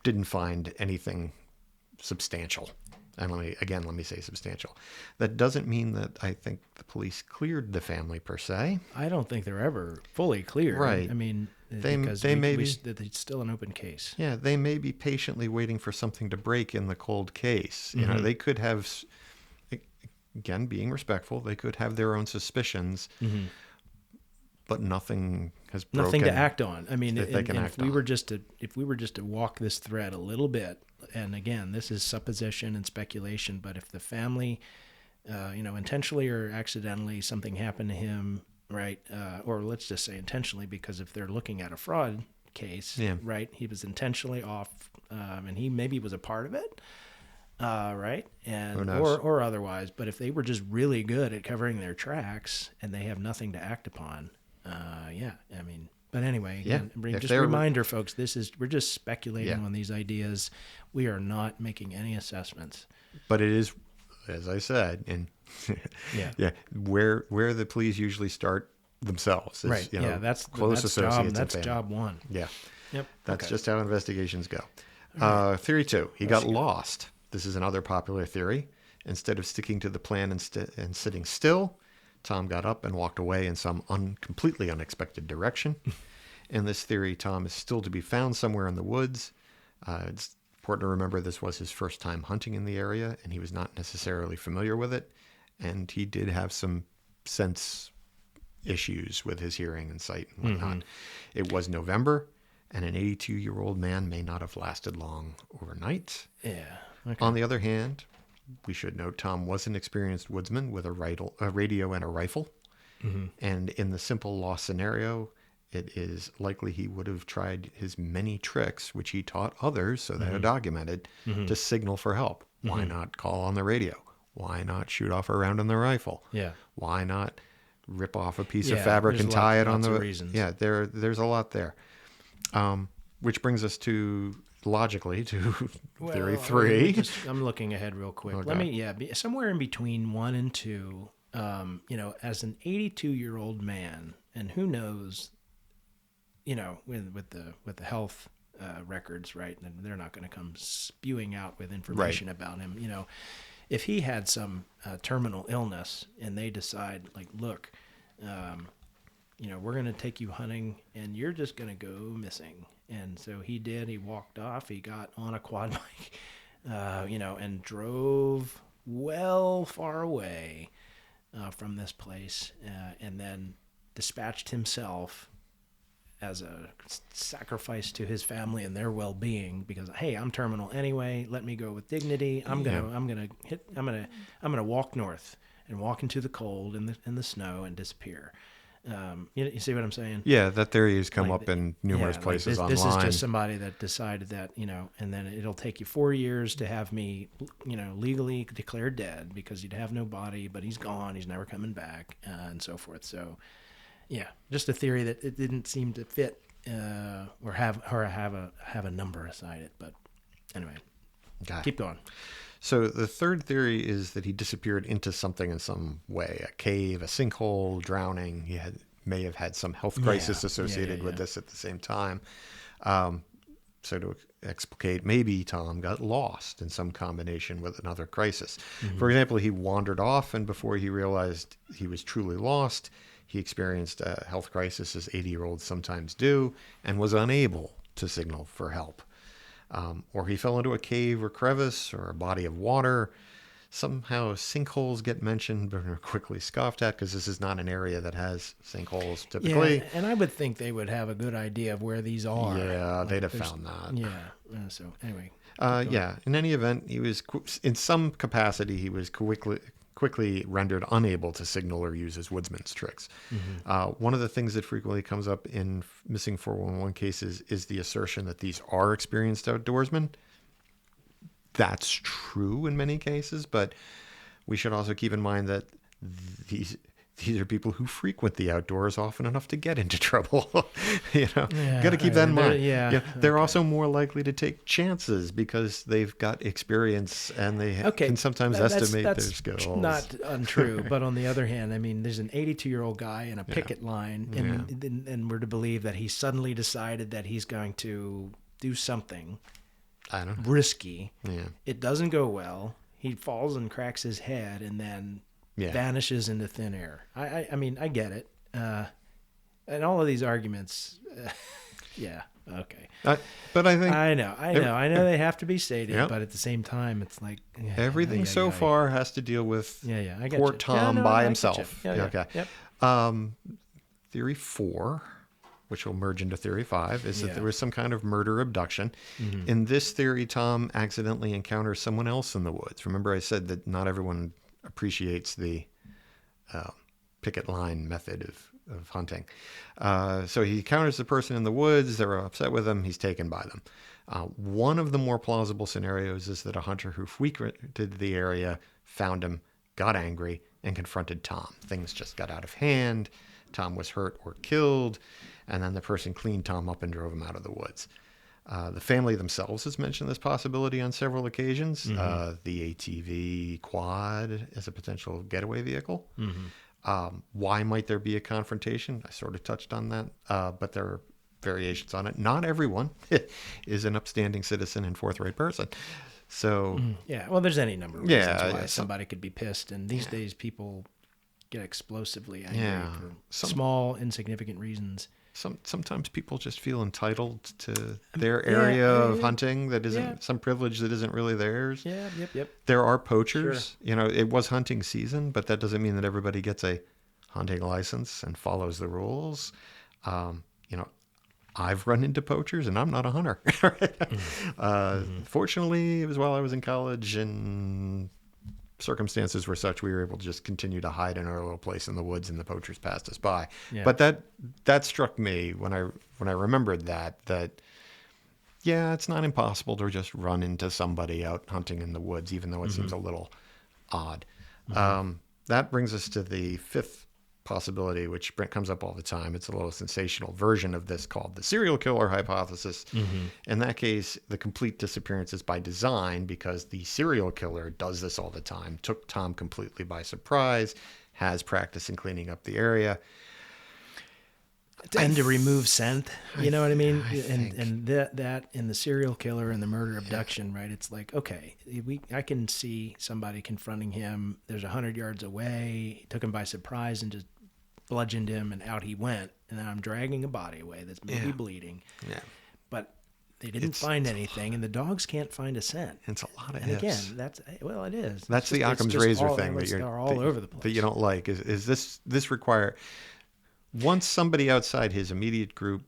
B: didn't find anything substantial. And let me say substantial. That doesn't mean that I think the police cleared the family per se.
A: I don't think they're ever fully cleared.
B: Right.
A: I mean, it's still an open case.
B: Yeah, they may be patiently waiting for something to break in the cold case. They could have, again, being respectful, they could have their own suspicions, but nothing has broken.
A: Nothing to act on. I mean, if we were just to walk this thread a little bit, and again, this is supposition and speculation, but if the family, intentionally or accidentally something happened to him, right? Or let's just say intentionally, because if they're looking at a fraud case, right? He was intentionally off, and he maybe was a part of it, right? And or otherwise. But if they were just really good at covering their tracks and they have nothing to act upon, I mean. But anyway, again, just a reminder, folks, we're just speculating on these ideas. We are not making any assessments.
B: But it is, as I said, and where the police usually start themselves. Is,
A: right. That's
B: close associates.
A: That's job one.
B: Yeah.
A: Yep.
B: That's just how investigations go. Theory 2, he got lost. This is another popular theory. Instead of sticking to the plan and sitting still, Tom got up and walked away in some completely unexpected direction. In this theory, Tom is still to be found somewhere in the woods. It's important to remember this was his first time hunting in the area, and he was not necessarily familiar with it. And he did have some sense issues with his hearing and sight and whatnot. It was November, and an 82-year-old man may not have lasted long overnight.
A: Yeah. Okay.
B: On the other hand, we should note Tom was an experienced woodsman with a radio and a rifle. And in the simple loss scenario, it is likely he would have tried his many tricks, which he taught others, so they are documented, to signal for help. Why not call on the radio? Why not shoot off a round on the rifle?
A: Yeah.
B: Why not rip off a piece of fabric and tie it on the...
A: reasons.
B: Yeah, there's a lot there. Which brings us logically to theory 3.
A: I'm looking ahead real quick.
B: Okay.
A: Let me, somewhere in between 1 and 2, as an 82-year-old man, and who knows, with the health records, right? And they're not going to come spewing out with information about him. If he had some terminal illness and they decide, like, look, we're going to take you hunting and you're just going to go missing. And so he did. He walked off. He got on a quad bike, and drove well far away from this place, and then dispatched himself as a sacrifice to his family and their well-being because, hey, I'm terminal anyway. Let me go with dignity. I'm gonna walk north and walk into the cold and the snow and disappear. You see what I'm saying?
B: Yeah, that theory has come up in numerous places online.
A: This is just somebody that decided that, and then it'll take you 4 years to have me, legally declared dead because you'd have no body, but he's gone. He's never coming back, and so forth. So, yeah, just a theory that it didn't seem to fit or have a number aside it. But anyway,
B: Okay.
A: keep going.
B: So the third theory is that he disappeared into something in some way, a cave, a sinkhole, drowning. He may have had some health crisis associated with this at the same time. So to explicate, maybe Tom got lost in some combination with another crisis. For example, he wandered off, and before he realized he was truly lost, he experienced a health crisis, as 80-year-olds sometimes do, and was unable to signal for help. Or he fell into a cave or crevice or a body of water. Somehow sinkholes get mentioned, but are quickly scoffed at because this is not an area that has sinkholes typically.
A: Yeah, and I would think they would have a good idea of where these are.
B: Yeah,
A: Like,
B: they'd have found that.
A: Yeah. So anyway.
B: Yeah. In any event, he was in some capacity. He was quickly rendered unable to signal or use his woodsman's tricks. One of the things that frequently comes up in missing 411 cases is the assertion that these are experienced outdoorsmen. That's true in many cases, but we should also keep in mind that these are people who frequent the outdoors often enough to get into trouble. Got to keep that in mind. They're also more likely to take chances because they've got experience and they can sometimes estimate their skills.
A: Not untrue, but on the other hand, I mean, there's an 82-year-old guy in a picket line, and we're to believe that he suddenly decided that he's going to do something.
B: I don't know.
A: Risky.
B: Yeah.
A: It doesn't go well. He falls and cracks his head and then vanishes into thin air. I mean, I get it. And all of these arguments, okay.
B: But I think...
A: I know they have to be stated, but at the same time, it's like...
B: everything so far has to deal with
A: I get
B: poor
A: you.
B: Tom by himself.
A: Okay.
B: Yep. Theory 4... which will merge into theory 5, is that there was some kind of murder abduction. In this theory, Tom accidentally encounters someone else in the woods. Remember I said that not everyone appreciates the picket line method of hunting. So he encounters the person in the woods. They're upset with him. He's taken by them. One of the more plausible scenarios is that a hunter who frequented the area found him, got angry, and confronted Tom. Things just got out of hand. Tom was hurt or killed. And then the person cleaned Tom up and drove him out of the woods. The family themselves has mentioned this possibility on several occasions. The ATV quad as a potential getaway vehicle. Why might there be a confrontation? I sort of touched on that, but there are variations on it. Not everyone is an upstanding citizen and forthright person. So
A: well, there's any number of reasons why somebody could be pissed. And these days people get explosively angry for small, insignificant reasons.
B: Sometimes people just feel entitled to their area of hunting that isn't some privilege that isn't really theirs.
A: Yep.
B: There are poachers. Sure. It was hunting season, but that doesn't mean that everybody gets a hunting license and follows the rules. I've run into poachers, and I'm not a hunter. Fortunately, it was while I was in college, and circumstances were such we were able to just continue to hide in our little place in the woods, and the poachers passed us by. But that struck me when I remembered that it's not impossible to just run into somebody out hunting in the woods, even though it seems a little odd. That brings us to the fifth possibility, which comes up all the time. It's a little sensational version of this called the serial killer hypothesis. In that case, the complete disappearance is by design because the serial killer does this all the time, took Tom completely by surprise, has practice in cleaning up the area.
A: And to remove scent, you know what I mean? And that in the serial killer and the murder abduction, right? It's like, okay, I can see somebody confronting him. There's 100 yards away. He took him by surprise and just bludgeoned him, and out he went. And then I'm dragging a body away that's maybe bleeding. Yeah. But they didn't find anything, and the dogs can't find a scent.
B: It's a lot of
A: and
B: ifs.
A: Again, it is.
B: That's the Occam's razor thing
A: that you're all over the place.
B: That you don't like. Is this require? Once somebody outside his immediate group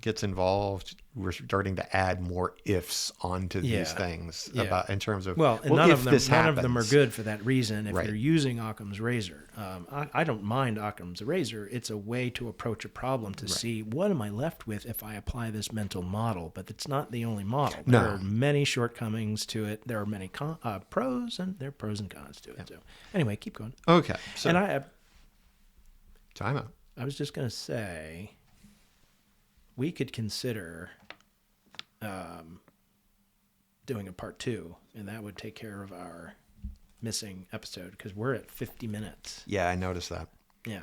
B: gets involved, we're starting to add more ifs onto these things about in terms of
A: none of them are good for that reason. If you're using Occam's razor, I don't mind Occam's razor. It's a way to approach a problem to see what am I left with if I apply this mental model. But it's not the only model. There are many shortcomings to it. There are many pros and and cons to it. So anyway, keep going.
B: Okay. So,
A: and
B: time out.
A: I was just going to say, we could consider doing a part 2, and that would take care of our missing episode because we're at 50 minutes.
B: Yeah, I noticed that.
A: Yeah.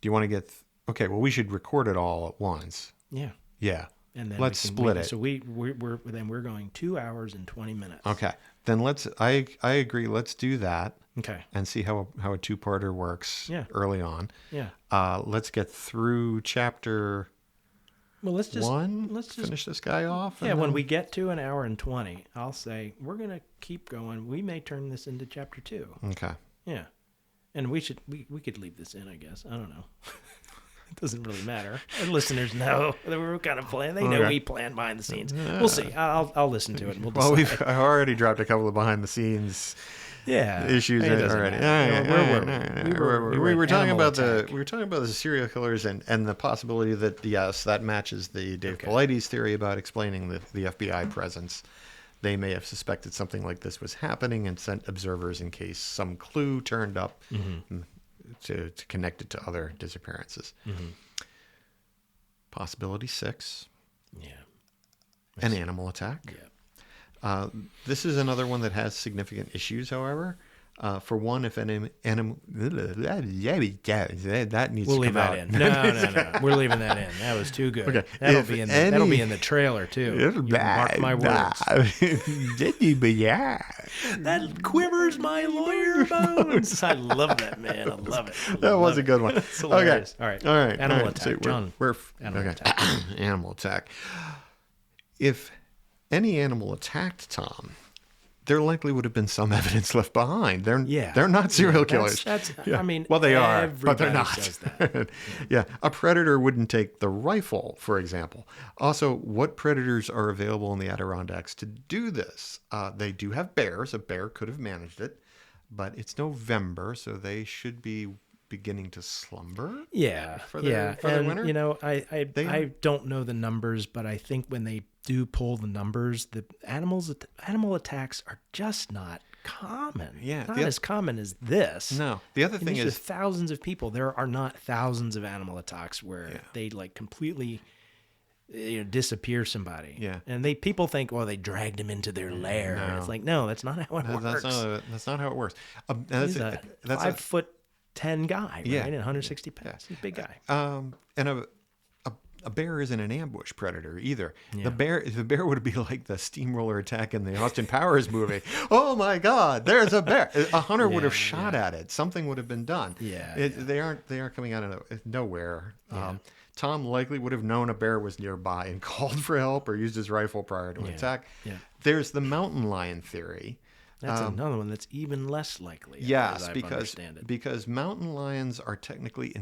B: Do you want to get... Okay, well, we should record it all at once.
A: Yeah.
B: Yeah.
A: And then
B: let's split it.
A: So we're going 2 hours and 20 minutes.
B: Okay. Then I agree. Let's do that.
A: Okay.
B: And see how a two-parter works early on.
A: Yeah.
B: Let's get through chapter...
A: Well, let's just
B: finish this guy off.
A: Yeah, when we get to an hour and 20, I'll say we're gonna keep going. We may turn this into chapter 2.
B: Okay.
A: Yeah, and we could leave this in, I guess. I don't know. It doesn't really matter. Our listeners know that we're kind of playing. They know we plan behind the scenes. We'll see. I'll listen to it. And we'll decide.
B: I've already dropped a couple of behind the scenes. issues already. We were talking about the serial killers and the possibility that that matches the Dave Paulides theory about explaining the FBI presence. They may have suspected something like this was happening and sent observers in case some clue turned up to connect it to other disappearances. Possibility 6. Yeah. An animal attack.
A: Yeah.
B: This is another one that has significant issues, however. For one, if that needs
A: We'll
B: to
A: leave
B: come out.
A: that in. No. We're leaving that in. That was too good.
B: Okay.
A: That'll be in the trailer too. You mark my words. That quivers my lawyer bones. I love that, man. I love it.
B: That was a good one.
A: Okay. All right. Animal attack.
B: So
A: John.
B: Animal attack. Animal attack. If any animal attacked Tom, there likely would have been some evidence left behind. They're not serial killers.
A: I mean,
B: well, they are, but they're not.
A: Says that.
B: A predator wouldn't take the rifle, for example. Also, what predators are available in the Adirondacks to do this? They do have bears. A bear could have managed it, but it's November, so they should be beginning to slumber. For their winter.
A: I don't know the numbers, but I think when they do pull the numbers, the animal attacks are just not common. Not as common as this.
B: No. The other thing is
A: thousands of people. There are not thousands of animal attacks where they like completely disappear somebody.
B: Yeah.
A: And people think, well, they dragged him into their lair. No. And it's like, no, that's not how it works.
B: That's not how it works.
A: He's a 5'10" guy, right? And 160 pounds. He's a big guy.
B: And a bear isn't an ambush predator either. The bear would be like the steamroller attack in the Austin Powers movie. Oh my God, there's a bear! A hunter would have shot at it. Something would have been done. They aren't coming out of nowhere. Tom likely would have known a bear was nearby and called for help or used his rifle prior to an attack. There's the mountain lion theory.
A: That's another one that's even less likely.
B: Yes, because mountain lions are technically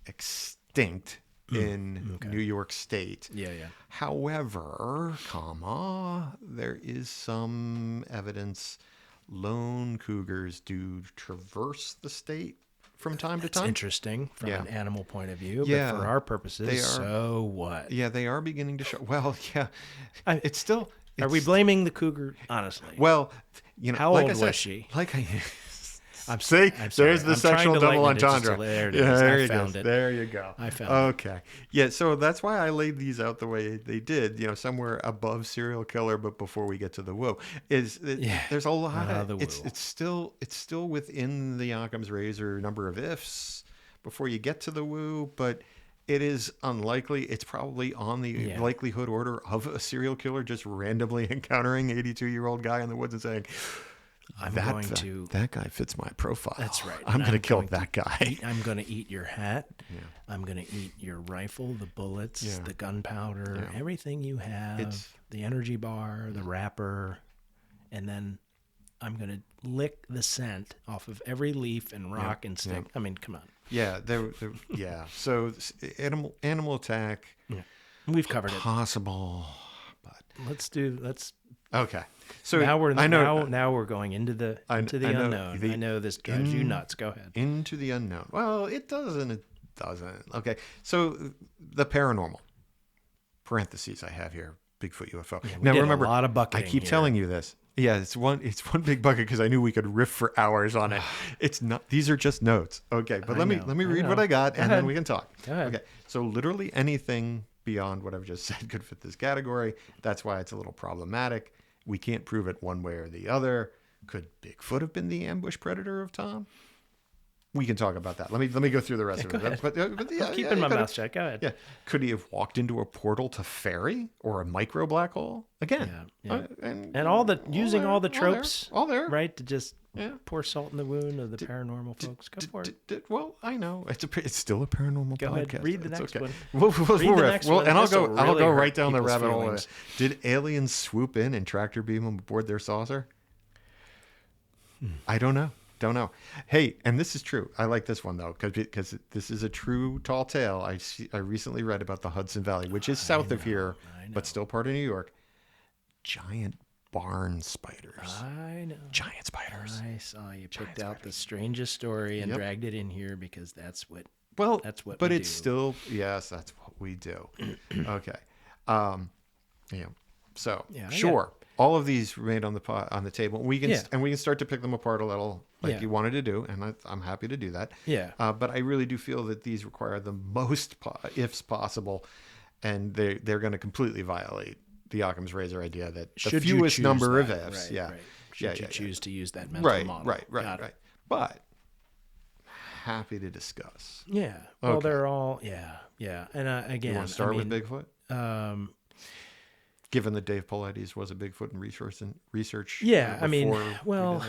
B: extinct in New York State. However, there is some evidence lone cougars do traverse the state from time to time.
A: That's interesting from an animal point of view, but for our purposes, so what?
B: Yeah, they are beginning to show. Well, it's still...
A: Are we blaming the cougar, honestly?
B: Well,
A: how old was she?
B: I'm sorry. There's the sexual double entendre.
A: There it is.
B: There
A: I found it.
B: There you go.
A: I found it.
B: Okay. Yeah, so that's why I laid these out the way they did, somewhere above serial killer, but before we get to the woo. There's a lot of it's still within the Occam's razor number of ifs before you get to the woo, but it is unlikely. It's probably on the likelihood order of a serial killer just randomly encountering 82-year-old guy in the woods and saying, that guy fits my profile.
A: That's right.
B: I'm going to kill that guy.
A: I'm going to eat your hat. I'm going to eat your rifle, the bullets, the gunpowder, everything you have, the energy bar, the wrapper, and then I'm going to lick the scent off of every leaf and rock and stick. I mean, come on. So animal attack. We've covered
B: possible, but
A: let's.
B: Okay. So
A: now we're going into the unknown. I know this drives you nuts. Go ahead.
B: Into the unknown. Well, it doesn't. Okay. So the paranormal. Parentheses I have here. Bigfoot UFO. Now remember,
A: a lot of bucketing
B: I keep telling you this. Yeah, it's one big bucket because I knew we could riff for hours on it. It's not. These are just notes. Okay, but let me read what I got, and then we can talk.
A: Go ahead.
B: Okay. So literally anything beyond what I've just said could fit this category. That's why it's a little problematic. We can't prove it one way or the other. Could Bigfoot have been the ambush predator of Tom? We can talk about that. Let me go through the rest of it. But
A: I'm keeping my mouth shut. Go ahead.
B: Yeah. Could he have walked into a portal to Fairy or a micro black hole? Again.
A: Yeah. And all the using all the tropes,
B: all there.
A: Right? To just pour salt in the wound of the paranormal folks. Go for it.
B: Well, I know it's still a paranormal
A: go
B: podcast.
A: Ahead. Read the next one.
B: Read the next one. And I'll go right down the rabbit hole. Did aliens swoop in and tractor beam them aboard their saucer? I don't know. Don't know. Hey, and this is true. I like this one though, because this is a true tall tale. I recently read about the Hudson Valley, which is south of here, but still part of New York. Giant barn spiders.
A: I know.
B: Giant spiders.
A: I saw you picked out the strangest story and dragged it in here because that's what.
B: Well,
A: that's what.
B: But
A: we
B: it's
A: do.
B: still that's what we do. Okay. So sure. All of these remain on the table. We can start to pick them apart a little, like you wanted to do, and I'm happy to do that.
A: Yeah.
B: But I really do feel that these require the most ifs possible, and they're going to completely violate the Occam's razor idea that the fewest number of ifs.
A: Right. Should you choose to use that mental model?
B: Right. But happy to discuss.
A: Yeah. Well, they're all and again,
B: you want to start with Bigfoot? Given that Dave Paulides was a Bigfoot and research.
A: Yeah, I mean, well,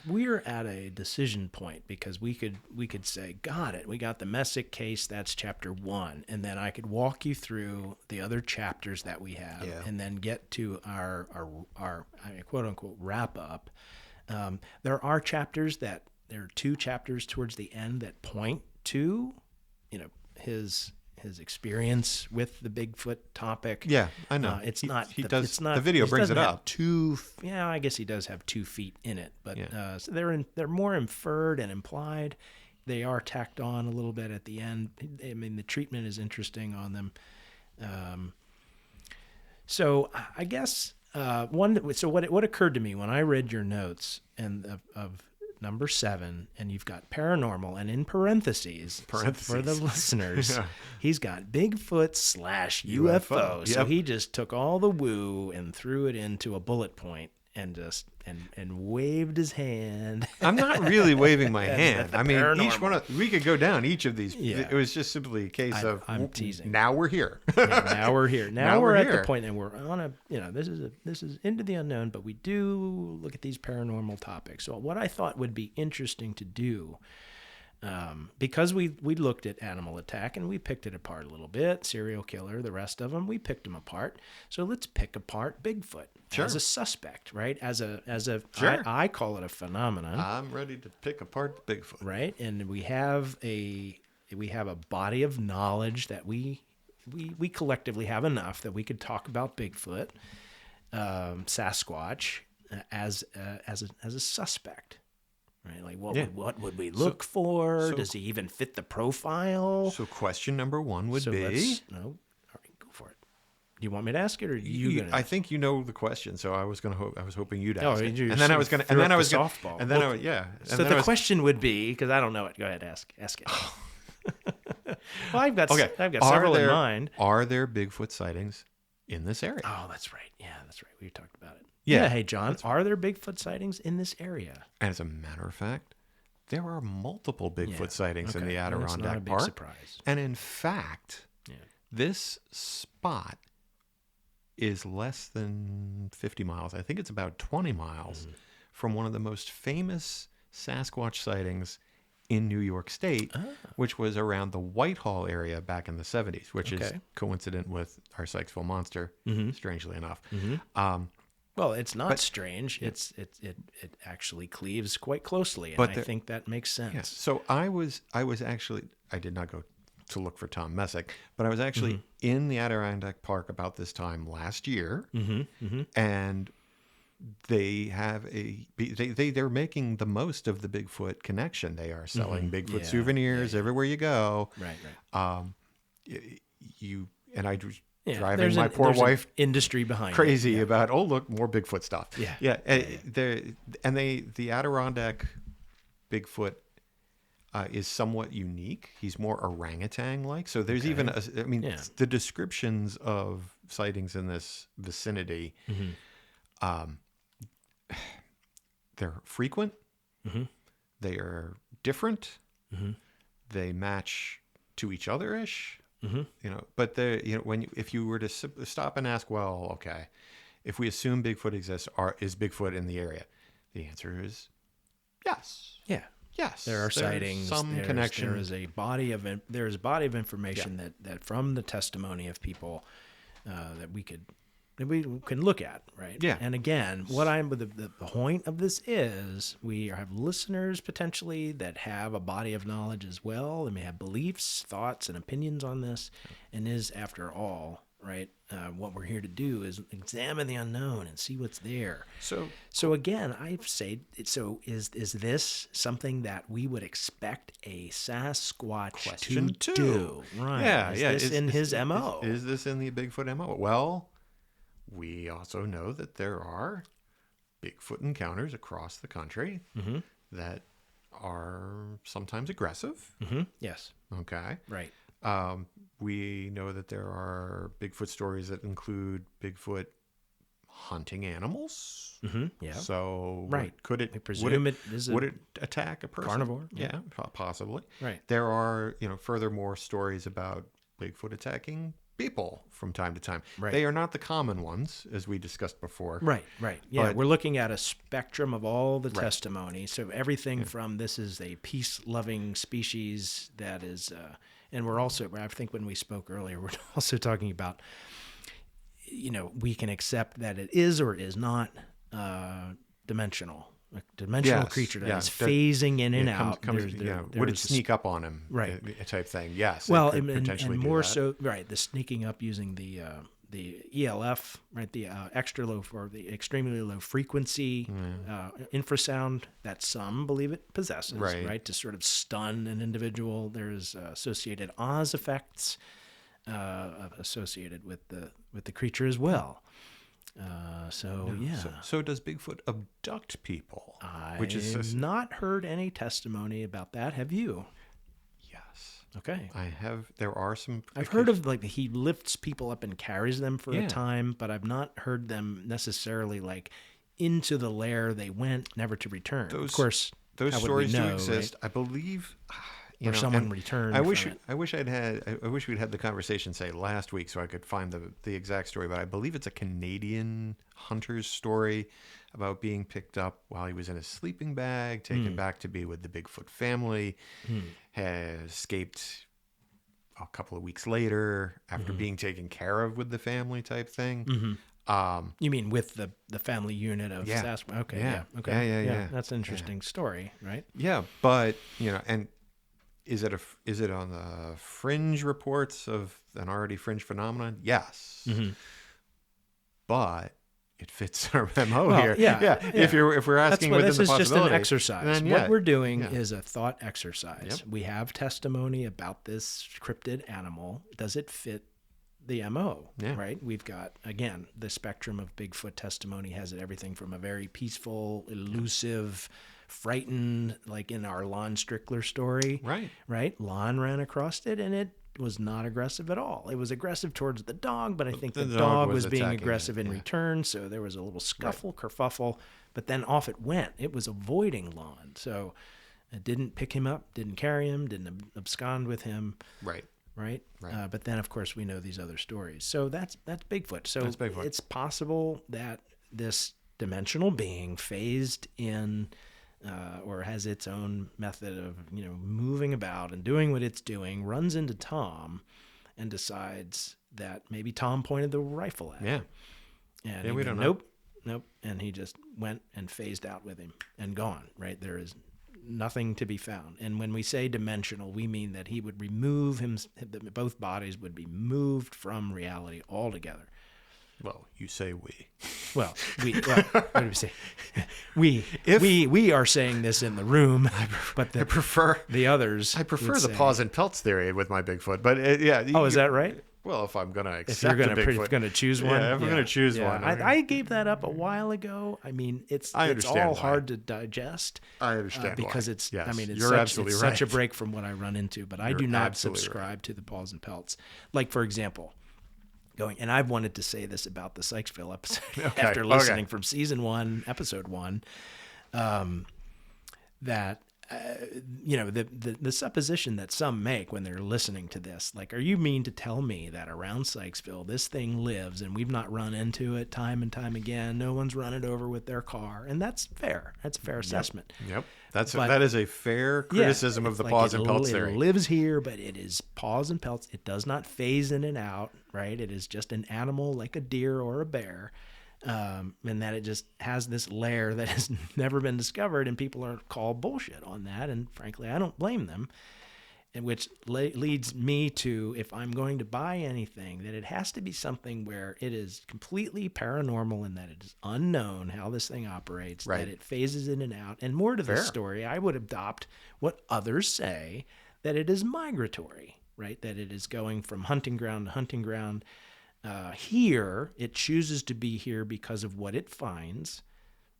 A: we're at a decision point because we could say, got it, we got the Messick case, that's chapter 1, and then I could walk you through the other chapters that we have, and then get to our quote unquote wrap up. There are two chapters towards the end that point to, his experience with the Bigfoot topic.
B: Yeah, I know.
A: It's not.
B: He does.
A: It's not.
B: The video brings it up.
A: I guess he does have 2 feet in it, but so they're more inferred and implied. They are tacked on a little bit at the end. I mean, the treatment is interesting on them. So I guess So what occurred to me when I read your notes and of number 7, and you've got paranormal, and in parentheses. For the listeners, he's got Bigfoot / UFO. So he just took all the woo and threw it into a bullet point and just and waved his hand.
B: I'm not really waving my hand. I mean, each one we could go down each of these. It was just simply a case of
A: I'm teasing.
B: Now we're here.
A: Now we're here. Now we're at the point, and we're on a this is into the unknown, but we do look at these paranormal topics. So what I thought would be interesting to do, because we looked at animal attack and we picked it apart a little bit, serial killer, the rest of them, we picked them apart. So let's pick apart Bigfoot as a suspect, right? As a I call it a phenomenon.
B: I'm ready to pick apart Bigfoot,
A: right? And we have a body of knowledge that we collectively have enough that we could talk about Bigfoot, Sasquatch, as a suspect. Right, like what would we look for? Does he even fit the profile?
B: So question number 1 would be.
A: No, all right, go for it. Do you want me to ask it, or you?
B: I think you know the question, so I was hoping you'd ask it.
A: And then I was going to. Softball.
B: And then
A: So the question would be, because I don't know it. Go ahead, ask it. Well, I've got several in mind.
B: Are there Bigfoot sightings in this area?
A: Oh, that's right. Yeah, that's right. We talked about it. Yeah. Hey, John, are there Bigfoot sightings in this area?
B: And as a matter of fact, there are multiple Bigfoot sightings in the Adirondack
A: Park. It's not a big surprise.
B: And in fact, this spot is less than 50 miles. I think it's about 20 miles from one of the most famous Sasquatch sightings in New York State, which was around the Whitehall area back in the 70s, which is coincident with our Sykesville monster, strangely enough.
A: Well, it's not strange. It actually cleaves quite closely, and I think that makes sense.
B: Yeah. So I was actually, I did not go to look for Tom Messick, but I was actually in the Adirondack Park about this time last year, and they have they're making the most of the Bigfoot connection. They are selling Bigfoot souvenirs everywhere you go.
A: Right.
B: Driving my poor wife
A: industry behind
B: crazy about look, more Bigfoot stuff.
A: The
B: The Adirondack Bigfoot is somewhat unique. He's more orangutan-like. So there's
A: Okay.
B: even,
A: Yeah.
B: the descriptions of sightings in this vicinity, they're frequent.
A: Mm-hmm.
B: They are different.
A: Mm-hmm.
B: They match to each other-ish.
A: Mm-hmm.
B: But if you were to stop and ask, well, okay, if we assume Bigfoot exists, is Bigfoot in the area? The answer is yes.
A: Yeah.
B: Yes.
A: There are
B: There's
A: sightings.
B: some connection.
A: There is a body of information that from the testimony of people that we can look at, right?
B: Yeah.
A: And again, the point of this is we have listeners potentially that have a body of knowledge as well. They may have beliefs, thoughts, and opinions on this, and is after all, right? What we're here to do is examine the unknown and see what's there. So again, I say, is this something that we would expect a Sasquatch
B: Question
A: to
B: two.
A: do? Right.
B: Yeah.
A: Is this in his MO?
B: Is this in the Bigfoot MO? Well, we also know that there are Bigfoot encounters across the country that are sometimes aggressive.
A: Mm-hmm. Yes.
B: Okay.
A: Right.
B: We know that there are Bigfoot stories that include Bigfoot hunting animals.
A: Mm-hmm. Yeah.
B: So
A: right.
B: Could it?
A: I presume
B: would it attack a person?
A: Carnivore?
B: Yeah, possibly.
A: Right.
B: There are furthermore stories about Bigfoot attacking people from time to time.
A: Right.
B: They are not the common ones, as we discussed before.
A: Right. Yeah,
B: But-
A: we're looking at a spectrum of all the testimony. So everything from this is a peace-loving species that is, and we're also, I think when we spoke earlier, we're also talking about, we can accept that it is or is not dimensional. A dimensional
B: Yes,
A: creature that
B: yeah,
A: is
B: that-
A: phasing in and out.
B: Would
A: There's
B: it sneak up on him?
A: Right.
B: Type thing. Yes.
A: Well,
B: it could
A: and
B: potentially do
A: more
B: that.
A: so, right? The sneaking up using the ELF, right? The extra low or the extremely low frequency infrasound that some believe it possesses,
B: Right.
A: To sort of stun an individual. There's associated Oz effects associated with the creature as well.
B: So does Bigfoot abduct people?
A: I've not heard any testimony about that. Have you?
B: Yes.
A: Okay.
B: I have. There are some.
A: I've heard of he lifts people up and carries them for
B: Yeah.
A: a time, but I've not heard them necessarily into the lair they went, never to return. Of course,
B: those
A: how would
B: stories
A: we
B: do
A: know,
B: exist.
A: right?
B: I believe.
A: Or someone
B: and
A: returned.
B: I wish.
A: from it.
B: I wish we'd had the conversation say last week so I could find the exact story. But I believe it's a Canadian hunter's story about being picked up while he was in a sleeping bag, taken back to be with the Bigfoot family, has escaped a couple of weeks later after being taken care of with the family type thing.
A: You mean with the family unit of
B: Yeah.
A: Sasquatch? Okay,
B: Yeah.
A: Okay,
B: Yeah.
A: That's an interesting story, right?
B: Yeah, but and is it on the fringe reports of an already fringe phenomenon? Yes, but it fits our MO
A: Well,
B: here.
A: yeah.
B: If we're asking within
A: this
B: the
A: is just an
B: possibility,
A: exercise.
B: then
A: What we're doing is a thought exercise.
B: Yep.
A: We have testimony about this cryptid animal. Does it fit the MO?
B: Yeah.
A: Right. We've got, again, the spectrum of Bigfoot testimony has everything from a very peaceful, elusive, frightened, like in our Lon Strickler story. Right. Lon ran across it and it was not aggressive at all. It was aggressive towards the dog, but I think the dog was being
B: attacking
A: aggressive
B: it,
A: in return. So there was a little scuffle, kerfuffle, but then off it went. It was avoiding Lon. So it didn't pick him up, didn't carry him, didn't abscond with him.
B: Right.
A: But then, of course, we know these other stories. So that's Bigfoot. So
B: That's Bigfoot.
A: It's possible that this dimensional being phased in or has its own method of, moving about and doing what it's doing, runs into Tom and decides that maybe Tom pointed the rifle at him. And
B: Yeah,
A: he
B: we
A: went,
B: don't know.
A: Nope. And he just went and phased out with him and gone, right? There is nothing to be found. And when we say dimensional, we mean that he would remove both bodies would be moved from reality altogether.
B: Well, you say we.
A: Well, what do we say? We are saying this in the room, but
B: I prefer
A: the others.
B: I prefer
A: would
B: the
A: say-
B: paws and pelts theory with my Bigfoot, but yeah.
A: Oh, is that right?
B: well, if I'm gonna
A: if you're
B: accept a Bigfoot,
A: gonna choose one,
B: if I'm gonna choose one,
A: I gave that up a while ago. I mean, it's all hard to digest.
B: I understand
A: because
B: why.
A: it's.
B: Yes,
A: I mean, it's
B: you're absolutely right.
A: such a break from what I run into. But I do not subscribe to the Paws and Pelts. Like, for example, and I've wanted to say this about the Sykesville episode after listening from season 1, episode 1, that. The supposition that some make when they're listening to this, like, are you mean to tell me that around Sykesville this thing lives and we've not run into it time and time again? No one's run it over with their car, and that's fair. That's a fair assessment.
B: Yep, that is a fair criticism of the Paws and Pelts theory.
A: It lives here, but it is Paws and Pelts. It does not phase in and out. Right? It is just an animal like a deer or a bear. And that it just has this lair that has never been discovered, and people are called bullshit on that. And frankly, I don't blame them. And which leads me to, if I'm going to buy anything, that it has to be something where it is completely paranormal and that it is unknown how this thing operates, that it phases in and out. And more to the story, I would adopt what others say, that it is migratory, right? That it is going from hunting ground to hunting ground. Here, it chooses to be here because of what it finds,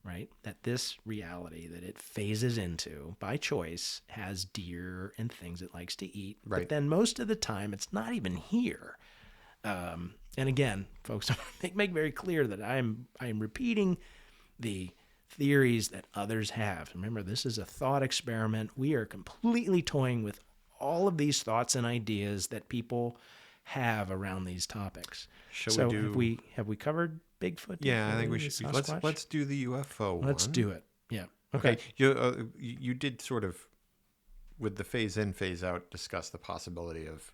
A: right? That this reality that it phases into by choice has deer and things it likes to eat.
B: Right.
A: But then most of the time, it's not even here. And again, folks, make very clear that I'm repeating the theories that others have. Remember, this is a thought experiment. We are completely toying with all of these thoughts and ideas that people have around these topics. Have we covered Bigfoot?
B: Yeah, I think we should. Let's do the UFO one.
A: Let's do it. Yeah. Okay.
B: You did sort of, with the phase in, phase out, discuss the possibility of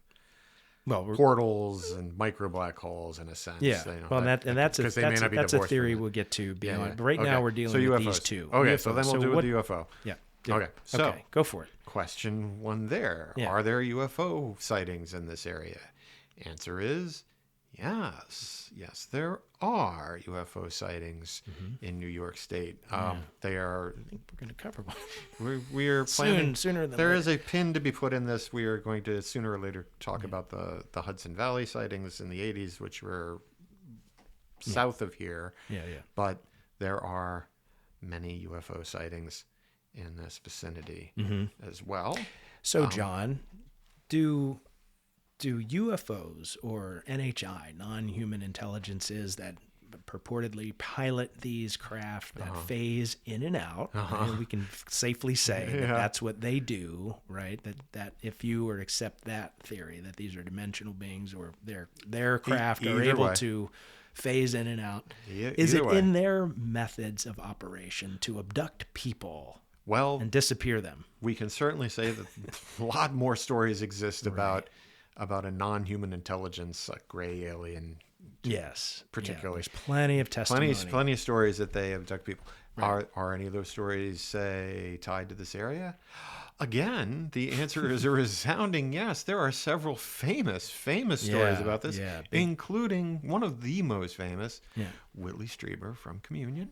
B: portals and micro black holes in a sense.
A: Yeah. That's a theory we'll get to beyond. But right now we're dealing with these two.
B: Okay. So then we'll do with the UFO.
A: Yeah.
B: Okay. So
A: go for it.
B: Question 1 there.
A: Yeah.
B: Are there UFO sightings in this area? Answer is yes. Yes, there are UFO sightings in New York State. They are.
A: I think we're going to cover one.
B: We are planning
A: sooner than
B: there
A: later.
B: is a pin to be put in this. We are going to sooner or later talk about the Hudson Valley sightings in the 80s, which were south of here.
A: Yeah.
B: But there are many UFO sightings in this vicinity as well.
A: So, John, do UFOs or NHI, non-human intelligences that purportedly pilot these craft that phase in and out, and we can safely say that that's what they do, right? That if you were to accept that theory, that these are dimensional beings or their craft are able to phase in and out, is it in their methods of operation to abduct people and disappear them?
B: We can certainly say that a lot more stories exist about a non-human intelligence, a gray alien.
A: Yes,
B: particularly.
A: There's plenty of testimony.
B: Plenty of stories that they abduct people. Right. Are any of those stories, say, tied to this area? Again, the answer is a resounding yes. There are several famous stories about this, including one of the most famous, Whitley Strieber from Communion.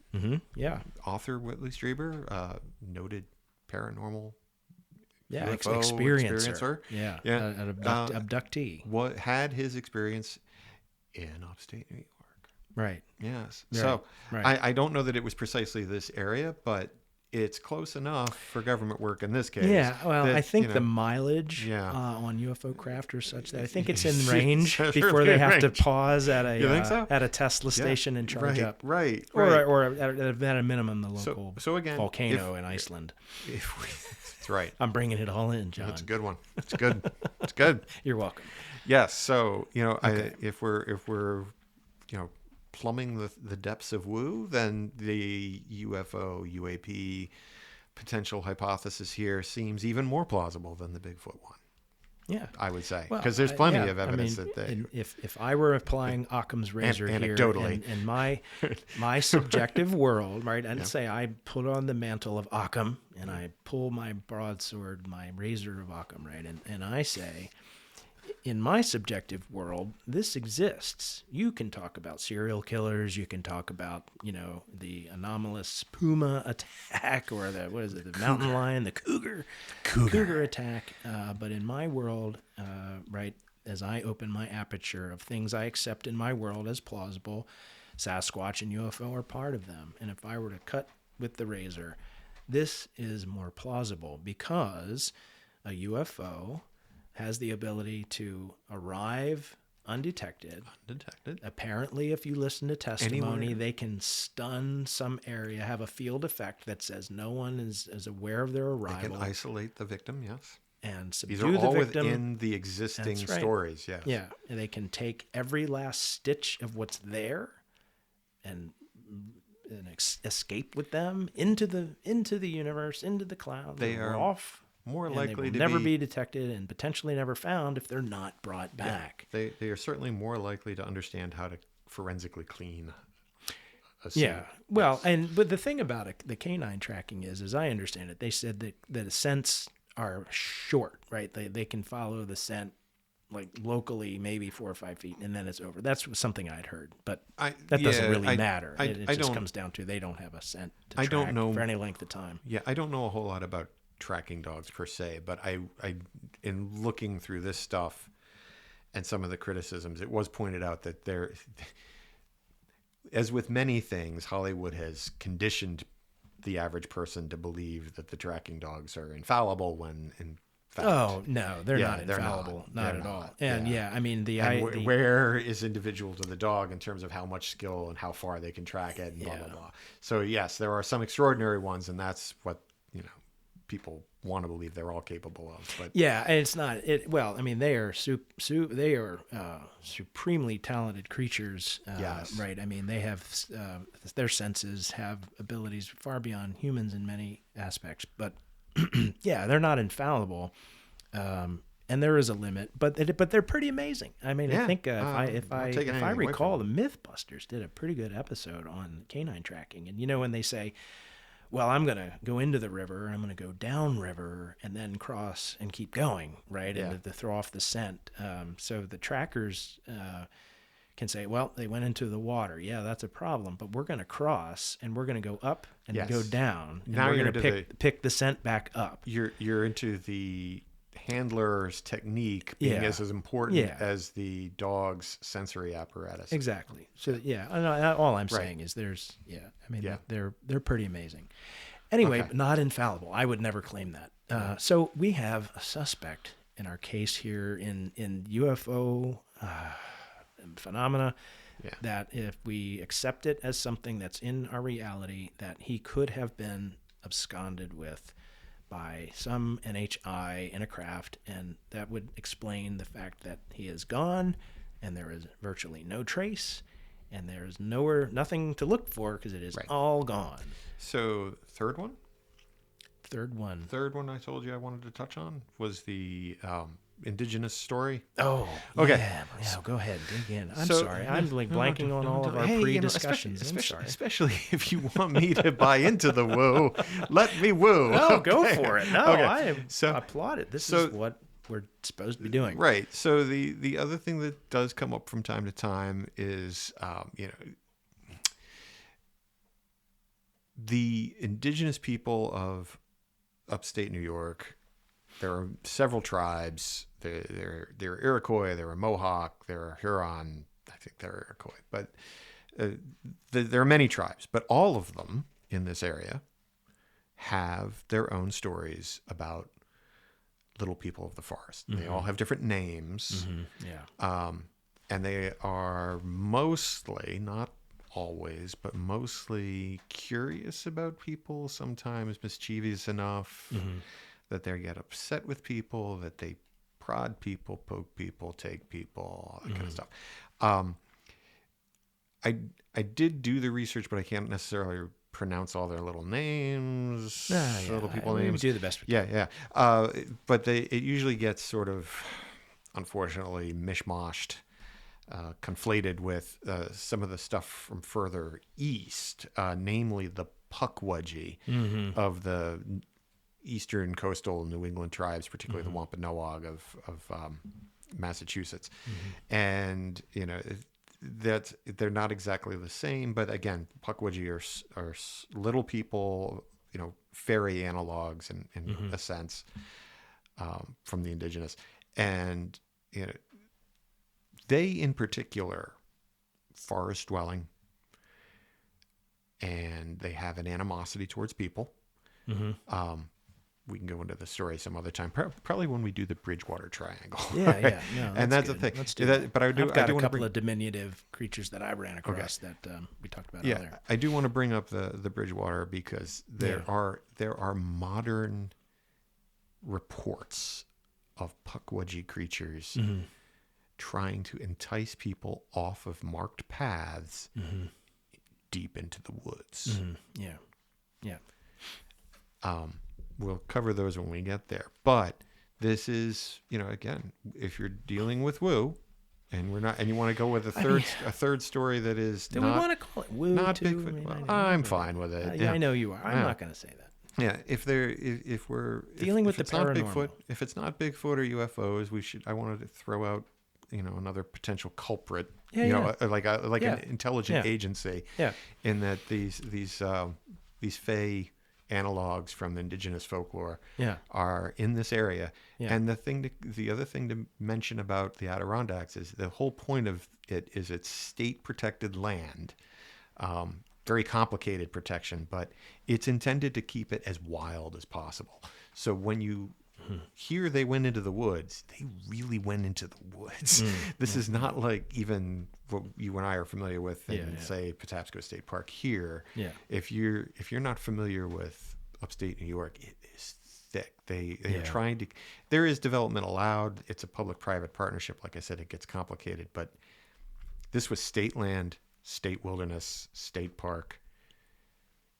B: Author Whitley Strieber, noted paranormal UFO experiencer.
A: An abductee.
B: What had his experience in upstate New York.
A: Right.
B: Yes. So I don't know that it was precisely this area, but it's close enough for government work in this case.
A: Yeah. Well, I think the mileage on UFO craft are such that I think it's in range before they have to pause at a Tesla station and charge up.
B: Right.
A: Or at a minimum, the local volcano in Iceland.
B: That's right.
A: I'm bringing it all in, John.
B: That's a good one. It's good. It's good.
A: You're welcome.
B: Yes. So, if we're plumbing the depths of woo, then the UAP potential hypothesis here seems even more plausible than the Bigfoot one.
A: Yeah,
B: I would say, because there's plenty of evidence that
A: if I were applying Occam's razor here, in my subjective world, right, I'd say I put on the mantle of Occam and I pull my broadsword, my razor of Occam, right, and I say, in my subjective world, this exists. You can talk about serial killers. You can talk about, the anomalous puma attack or the mountain lion, the cougar attack. But in my world, as I open my aperture of things I accept in my world as plausible, Sasquatch and UFO are part of them. And if I were to cut with the razor, this is more plausible because a UFO has the ability to arrive undetected. Apparently, if you listen to testimony,
B: Anywhere.
A: they can stun some area, have a field effect that says no one is aware of their
B: They
A: arrival.
B: can isolate the victim, yes.
A: And subdue
B: These are all
A: the victim.
B: within the existing
A: That's right.
B: stories, yes.
A: Yeah, and they can take every last stitch of what's there and escape with them into the universe, into the cloud.
B: They
A: They're
B: are
A: off.
B: more
A: and
B: likely
A: they will
B: to
A: never be detected and potentially never found if they're not brought back.
B: They are certainly more likely to understand how to forensically clean a scene.
A: Yeah. Well, but the thing about the canine tracking is, as I understand it, they said that the scents are short, right? They can follow the scent like locally, maybe 4 or 5 feet, and then it's over. That's something I'd heard, but that doesn't really matter. It just comes down to they don't have a scent to track for any length of time.
B: Yeah, I don't know a whole lot about tracking dogs per se, but I in looking through this stuff and some of the criticisms, it was pointed out that there, as with many things, Hollywood has conditioned the average person to believe that the tracking dogs are infallible when in fact,
A: oh no, they're not infallible, not at all. And I mean
B: where is individual to the dog in terms of how much skill and how far they can track it and blah blah blah. So yes, there are some extraordinary ones, and that's what people want to believe they're all capable of. But
A: yeah, and it's not it. Well, I mean they are they are supremely talented creatures.
B: Yes.
A: Right. I mean they have their senses have abilities far beyond humans in many aspects, but. Yeah, they're not infallible, and there is a limit, but they're pretty amazing. I mean, I think if I recall, the MythBusters did a pretty good episode on canine tracking, and when they say, "Well, I'm going to go into the river, I'm going to go down river, and then cross and keep going," right, and to throw off the scent. So the trackers can say, well, they went into the water. Yeah, that's a problem, but we're going to cross and we're going to go up and go down. And
B: now
A: we're going to pick the scent back up.
B: You're into the handler's technique being as important as the dog's sensory apparatus.
A: Exactly. So all I'm saying is they're pretty amazing. Anyway, but not infallible. I would never claim that. So we have a suspect in our case here in UFO phenomena that if we accept it as something that's in our reality, that he could have been absconded with by some NHI in a craft, and that would explain the fact that he is gone and there is virtually no trace and there is nothing to look for because it is all gone.
B: So third one I told you I wanted to touch on was the indigenous story.
A: Oh, okay. Yeah, go ahead, dig in. I'm sorry. I'm blanking on all of our pre-discussions.
B: Especially if you want me to buy into the woo, let me woo.
A: No, go for it. No, I applaud it. This is what we're supposed to be doing.
B: Right. So the other thing that does come up from time to time is, the indigenous people of upstate New York. There are several tribes. There are Iroquois, there are Mohawk, there are Huron. I think they're Iroquois, but there are many tribes. But all of them in this area have their own stories about little people of the forest. Mm-hmm. They all have different names.
A: Mm-hmm. Yeah.
B: And they are mostly, not always, but mostly curious about people, sometimes mischievous enough that they get upset with people, that they prod people, poke people, take people, all that kind of stuff. I did do the research, but I can't necessarily pronounce all their little names, little people names.
A: We do the best we can.
B: But it usually gets sort of, unfortunately, mishmashed, conflated with some of the stuff from further east, namely the Pukwudgie of the eastern coastal New England tribes, particularly the Wampanoag of Massachusetts. And, that they're not exactly the same, but again, Pukwudgie are little people, fairy analogs in a sense, from the indigenous. And, they in particular, forest dwelling, and they have an animosity towards people.
A: Mm-hmm.
B: We can go into the story some other time, probably when we do the Bridgewater Triangle.
A: Yeah, yeah, no,
B: And that's
A: good.
B: the thing.
A: Let's do that.
B: But I do.
A: I've got
B: I do
A: a
B: want to
A: couple of diminutive creatures that I ran across that we talked about earlier.
B: I do want to bring up the Bridgewater because there are modern reports of Pukwudgie creatures trying to entice people off of marked paths deep into the woods.
A: Yeah, yeah.
B: We'll cover those when we get there. But this is, again, if you're dealing with woo, and you want to go with a third story that is
A: do we want to call it woo?
B: Not
A: too?
B: Bigfoot. I'm fine with it.
A: Yeah, I know you are. I'm not going to say that.
B: Yeah, if we're
A: dealing with the
B: paranormal, if it's not Bigfoot or UFOs, I wanted to throw out, another potential culprit. Like an intelligent agency. Yeah. In that these fey analogs from indigenous folklore are in this area. Yeah. And the other thing to mention about the Adirondacks is the whole point of it is it's state protected land. Very complicated protection, but it's intended to keep it as wild as possible. So when you hear they went into the woods, they really went into the woods. This is not like even what you and I are familiar with in, say, Patapsco State Park here. Yeah. If you're not familiar with upstate New York, it is thick. They are trying to. There is development allowed. It's a public-private partnership. Like I said, it gets complicated, but this was state land, state wilderness, state park.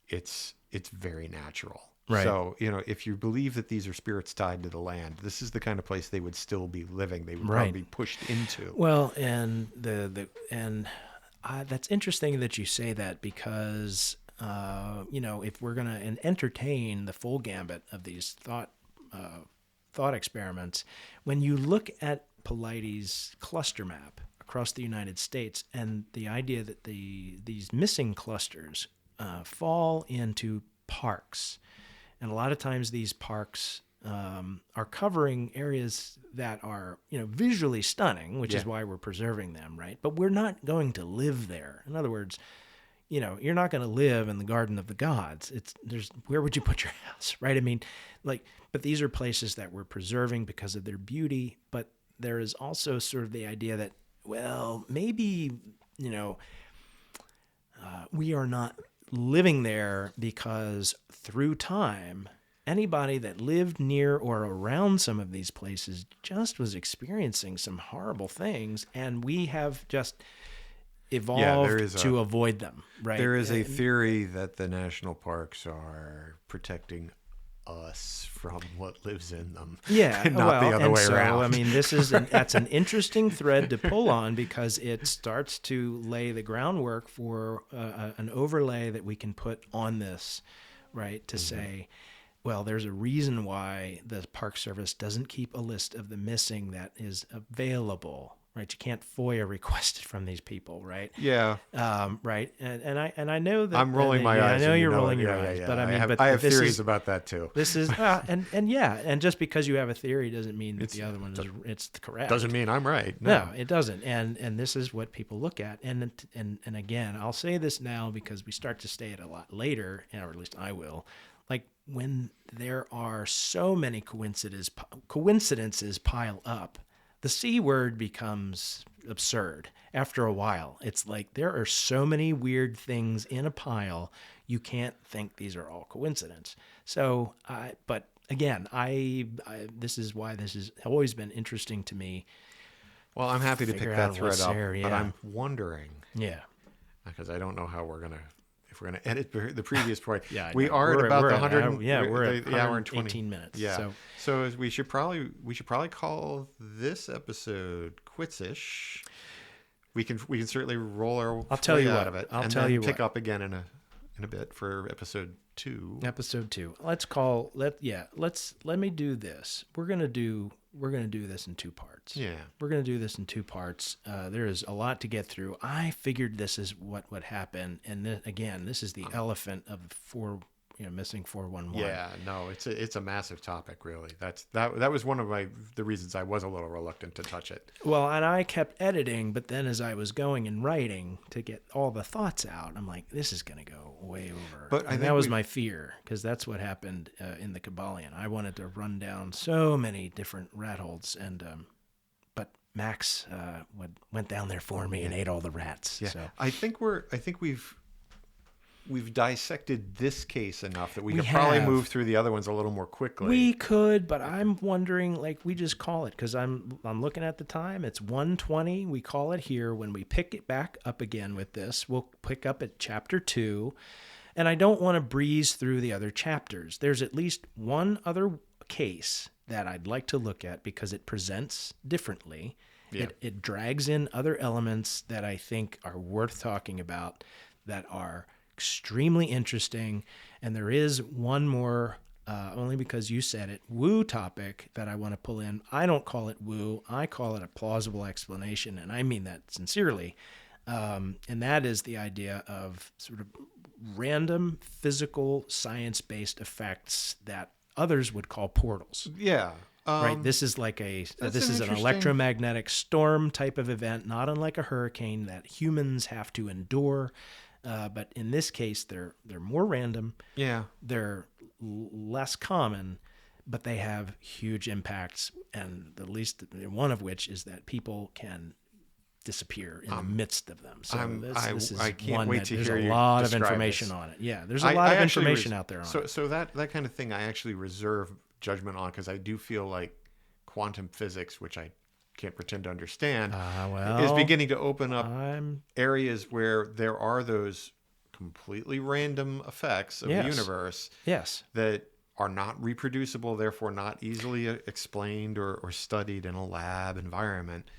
B: It's very natural. Right. So, if you believe that these are spirits tied to the land, this is the kind of place they would still be living. They would probably be pushed into.
A: Well, and that's interesting that you say that because, if we're going to entertain the full gambit of these thought experiments, when you look at Paulides' cluster map across the United States and the idea that these missing clusters fall into parks. And a lot of times these parks are covering areas that are, visually stunning, which is why we're preserving them, right? But we're not going to live there. In other words, you're not going to live in the Garden of the Gods. Where would you put your house, right? I mean, but these are places that we're preserving because of their beauty. But there is also sort of the idea that, well, maybe, we are not living there because through time, anybody that lived near or around some of these places just was experiencing some horrible things, and we have just evolved to avoid them, right?
B: There is a theory that the national parks are protecting us from what lives in them.
A: Yeah,
B: not the other way around.
A: I mean, that's an interesting thread to pull on because it starts to lay the groundwork for an overlay that we can put on this, right? To say, well, there's a reason why the Park Service doesn't keep a list of the missing that is available. Right, you can't FOIA request it from these people, right?
B: Yeah.
A: Right, and I know that
B: I'm rolling my eyes.
A: I know you're rolling your eyes, but I mean,
B: I have theories about that too.
A: This is and just because you have a theory doesn't mean that the other one it's correct.
B: Doesn't mean I'm right.
A: No, it doesn't. And this is what people look at. And again, I'll say this now because we start to say it a lot later, or at least I will. Like when there are so many coincidences pile up. The C word becomes absurd after a while. It's like there are so many weird things in a pile, you can't think these are all coincidence. So, but again, this is why this has always been interesting to me.
B: Well, I'm happy to pick that thread up, but I'm wondering.
A: Yeah.
B: Because I don't know how we're going to, if we're going to edit the previous part.
A: We
B: are at about the 100.
A: We're at
B: the hour and 20
A: 18 minutes.
B: Yeah. So we should probably call this episode quits-ish. We can certainly roll our
A: I'll tell you
B: out
A: what,
B: of it.
A: I'll
B: and
A: tell
B: then
A: you
B: pick
A: what.
B: up again in a bit for episode 2.
A: Let me do this. We're gonna do this in 2 parts.
B: Yeah.
A: We're gonna do this in 2 parts. There is a lot to get through. I figured this is what would happen, and this is the elephant of 4 missing 411.
B: Yeah, no, it's a massive topic, really. That was one of the reasons I was a little reluctant to touch it.
A: Well, and I kept editing, but then as I was going and writing to get all the thoughts out, I'm like, this is going to go way over.
B: But I think
A: that was my fear, because that's what happened in the Kabbalion. I wanted to run down so many different rat holes, and but Max went down there for me and ate all the rats.
B: Yeah,
A: so.
B: I think we've dissected this case enough that we could probably move through the other ones a little more quickly.
A: We could, but I'm wondering, like, we just call it, because I'm looking at the time. It's 1:20. We call it here. When we pick it back up again with this, we'll pick up at chapter 2. And I don't want to breeze through the other chapters. There's at least one other case that I'd like to look at because it presents differently. Yeah. It drags in other elements that I think are worth talking about, that are extremely interesting. And there is one more, only because you said it, woo topic that I want to pull in. I don't call it woo. I call it a plausible explanation, and I mean that sincerely. And that is the idea of sort of random physical science-based effects that others would call portals.
B: Yeah.
A: Right. This is like this is an electromagnetic storm type of event, not unlike a hurricane that humans have to endure. But in this case, they're more random.
B: Yeah.
A: They're less common, but they have huge impacts, and the least one of which is that people can disappear in the midst of them. So this is
B: I can't
A: one
B: wait
A: that
B: to
A: there's
B: hear
A: a
B: you
A: lot of
B: describe
A: information
B: this.
A: on it. Yeah, there's a lot of information out there on it.
B: So that kind of thing I actually reserve judgment on, because I do feel like quantum physics, which I can't pretend to understand, is beginning to open up areas where there are those completely random effects of the universe that are not reproducible, therefore not easily explained or studied in a lab environment.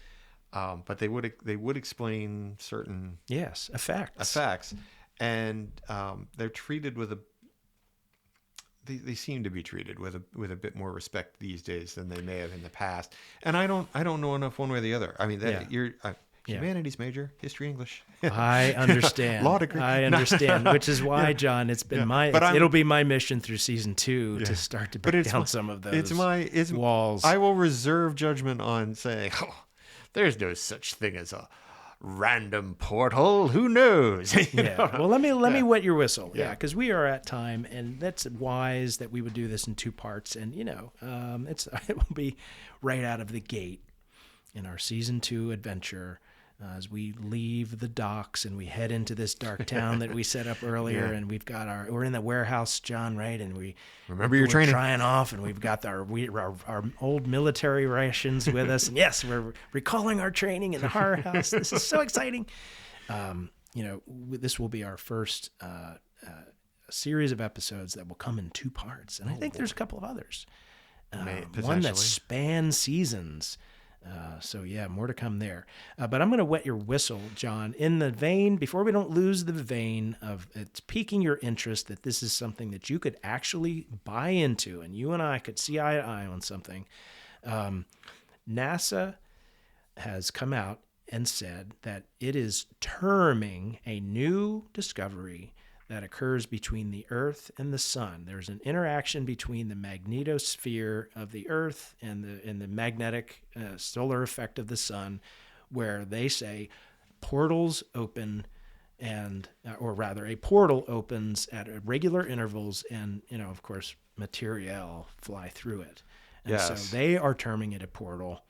B: But they would explain certain effects, and they're treated with they seem to be treated with a bit more respect these days than they may have in the past. And I don't know enough one way or the other. I mean, you're humanities major, history, English.
A: I understand.
B: Law degree.
A: I understand, which is why, John, it's been it'll be my mission through season 2 to start to break down some of those walls.
B: I will reserve judgment on saying, there's no such thing as a random portal. Who knows?
A: Well, let me wet your whistle. Yeah, because we are at time, and that's wise that we would do this in 2 parts. And it will be right out of the gate in our season 2 adventure. As we leave the docks and we head into this dark town that we set up earlier, and we're in the warehouse, John, right? And we
B: remember your training,
A: trying off, and we've got our old military rations with us, and yes, we're recalling our training in the horror house. This is so exciting. This will be our first series of episodes that will come in 2 parts, and I think there's a couple of others. One that spans seasons. More to come there. But I'm going to wet your whistle, John, in the vein, before we don't lose the vein of it's piquing your interest that this is something that you could actually buy into, and you and I could see eye to eye on something. NASA has come out and said that it is terming a new discovery that occurs between the Earth and the Sun. There's an interaction between the magnetosphere of the Earth and the magnetic solar effect of the Sun, where they say portals open, or rather, a portal opens at regular intervals, and of course, material fly through it. And so they are terming it a portal.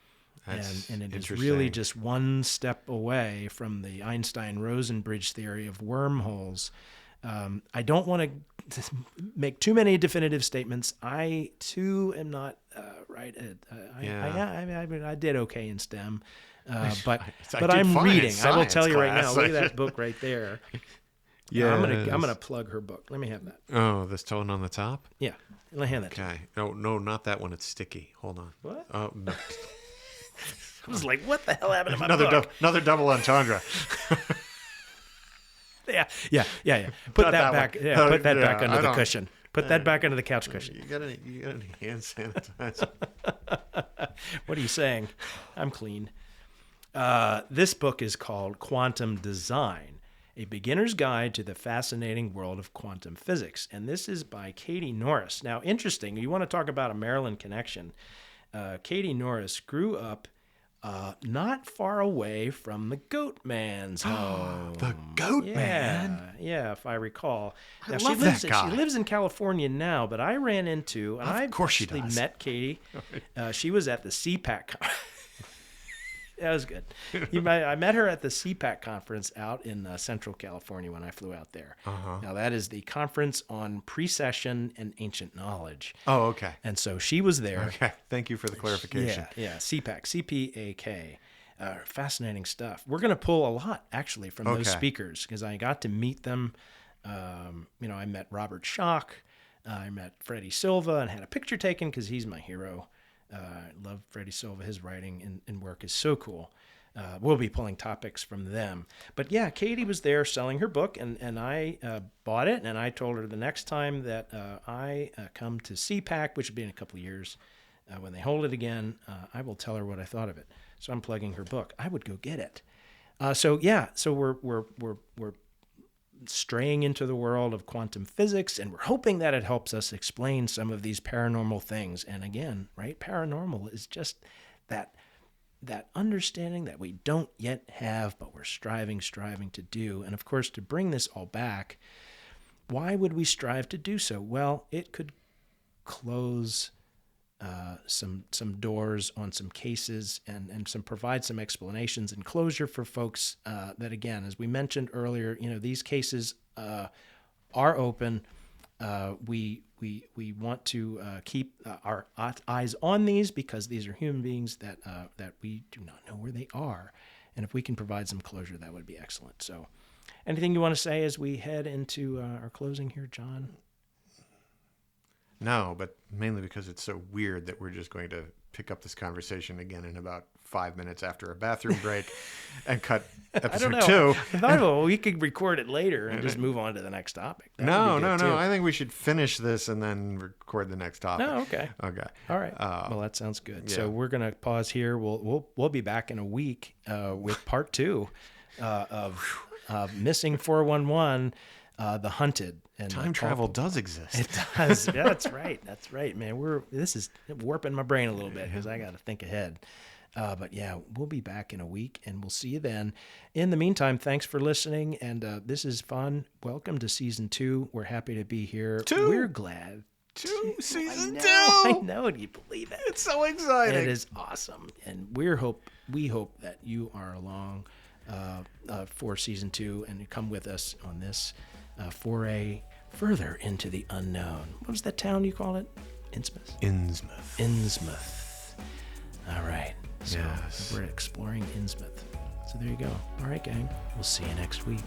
A: And it is really just one step away from the Einstein-Rosen bridge theory of wormholes. I don't want to make too many definitive statements. I too am not right. I did okay in STEM, but I'm reading. I will tell you right now. Look at that book right there. Yeah, I'm gonna plug her book. Let me have that.
B: Oh, this tone on the top.
A: Yeah, let me hand that.
B: Okay. No, not that one. It's sticky. Hold on.
A: What?
B: Oh no.
A: I was like, what the hell happened to my book?
B: Another double entendre.
A: Yeah. Put that back. Yeah, put that back under the cushion. Put that back under the couch cushion.
B: You got any hand sanitizer?
A: What are you saying? I'm clean. This book is called Quantum Design, A Beginner's Guide to the Fascinating World of Quantum Physics. And this is by Katie Norris. Now, interesting, you want to talk about a Maryland connection. Katie Norris grew up not far away from the Goat Man's home.
B: The Goat Man?
A: Yeah, if I recall.
B: I love that guy.
A: She lives in California now, but I ran into, and I actually met Katie. She was at the CPAC. That was good. I met her at the CPAC conference out in Central California when I flew out there. Now, that is the Conference on Precession and Ancient Knowledge.
B: Oh, okay.
A: And so she was there.
B: Okay. Thank you for the clarification.
A: Yeah. CPAC, C-P-A-K. Fascinating stuff. We're going to pull a lot, actually, from those speakers because I got to meet them. I met Robert Schoch. I met Freddie Silva and had a picture taken because he's my hero. I love Freddie Silva. His writing and work is so cool. We'll be pulling topics from them. But yeah, Katie was there selling her book, and I bought it, and I told her the next time that I come to CPAC, which will be in a couple of years, when they hold it again, I will tell her what I thought of it. So I'm plugging her book. I would go get it. So we're straying into the world of quantum physics, and we're hoping that it helps us explain some of these paranormal things. And again, right, paranormal is just that understanding that we don't yet have, but we're striving to do. And of course, to bring this all back, why would we strive to do so? Well, it could close some doors on some cases and provide some explanations and closure for folks that, again, as we mentioned earlier, these cases are open. We want to keep our eyes on these because these are human beings that we do not know where they are. And if we can provide some closure, that would be excellent. So anything you want to say as we head into our closing here, John?
B: No, but mainly because it's so weird that we're just going to pick up this conversation again in about 5 minutes after a bathroom break and cut episode 2.
A: I thought, well, we could record it later and just move on to the next topic.
B: No. I think we should finish this and then record the next topic.
A: Oh, okay.
B: Okay.
A: All right. Well, that sounds good.
B: Yeah.
A: So we're going to pause here. We'll be back in a week with part 2 of Missing 411. The Hunted. And
B: time travel does exist.
A: It does. Yeah, that's right, man. This is warping my brain a little bit because I got to think ahead. But yeah, we'll be back in a week and we'll see you then. In the meantime, thanks for listening. And this is fun. Welcome to season 2. We're happy to be here. We're glad.
B: Season 2.
A: I know. Do you believe it?
B: It's so exciting.
A: It is awesome. And we hope that you are along for season 2 and you come with us on this foray further into the unknown. What was that town you call it? Innsmouth. All right. So we're exploring Innsmouth. So there you go. All right, gang. We'll see you next week.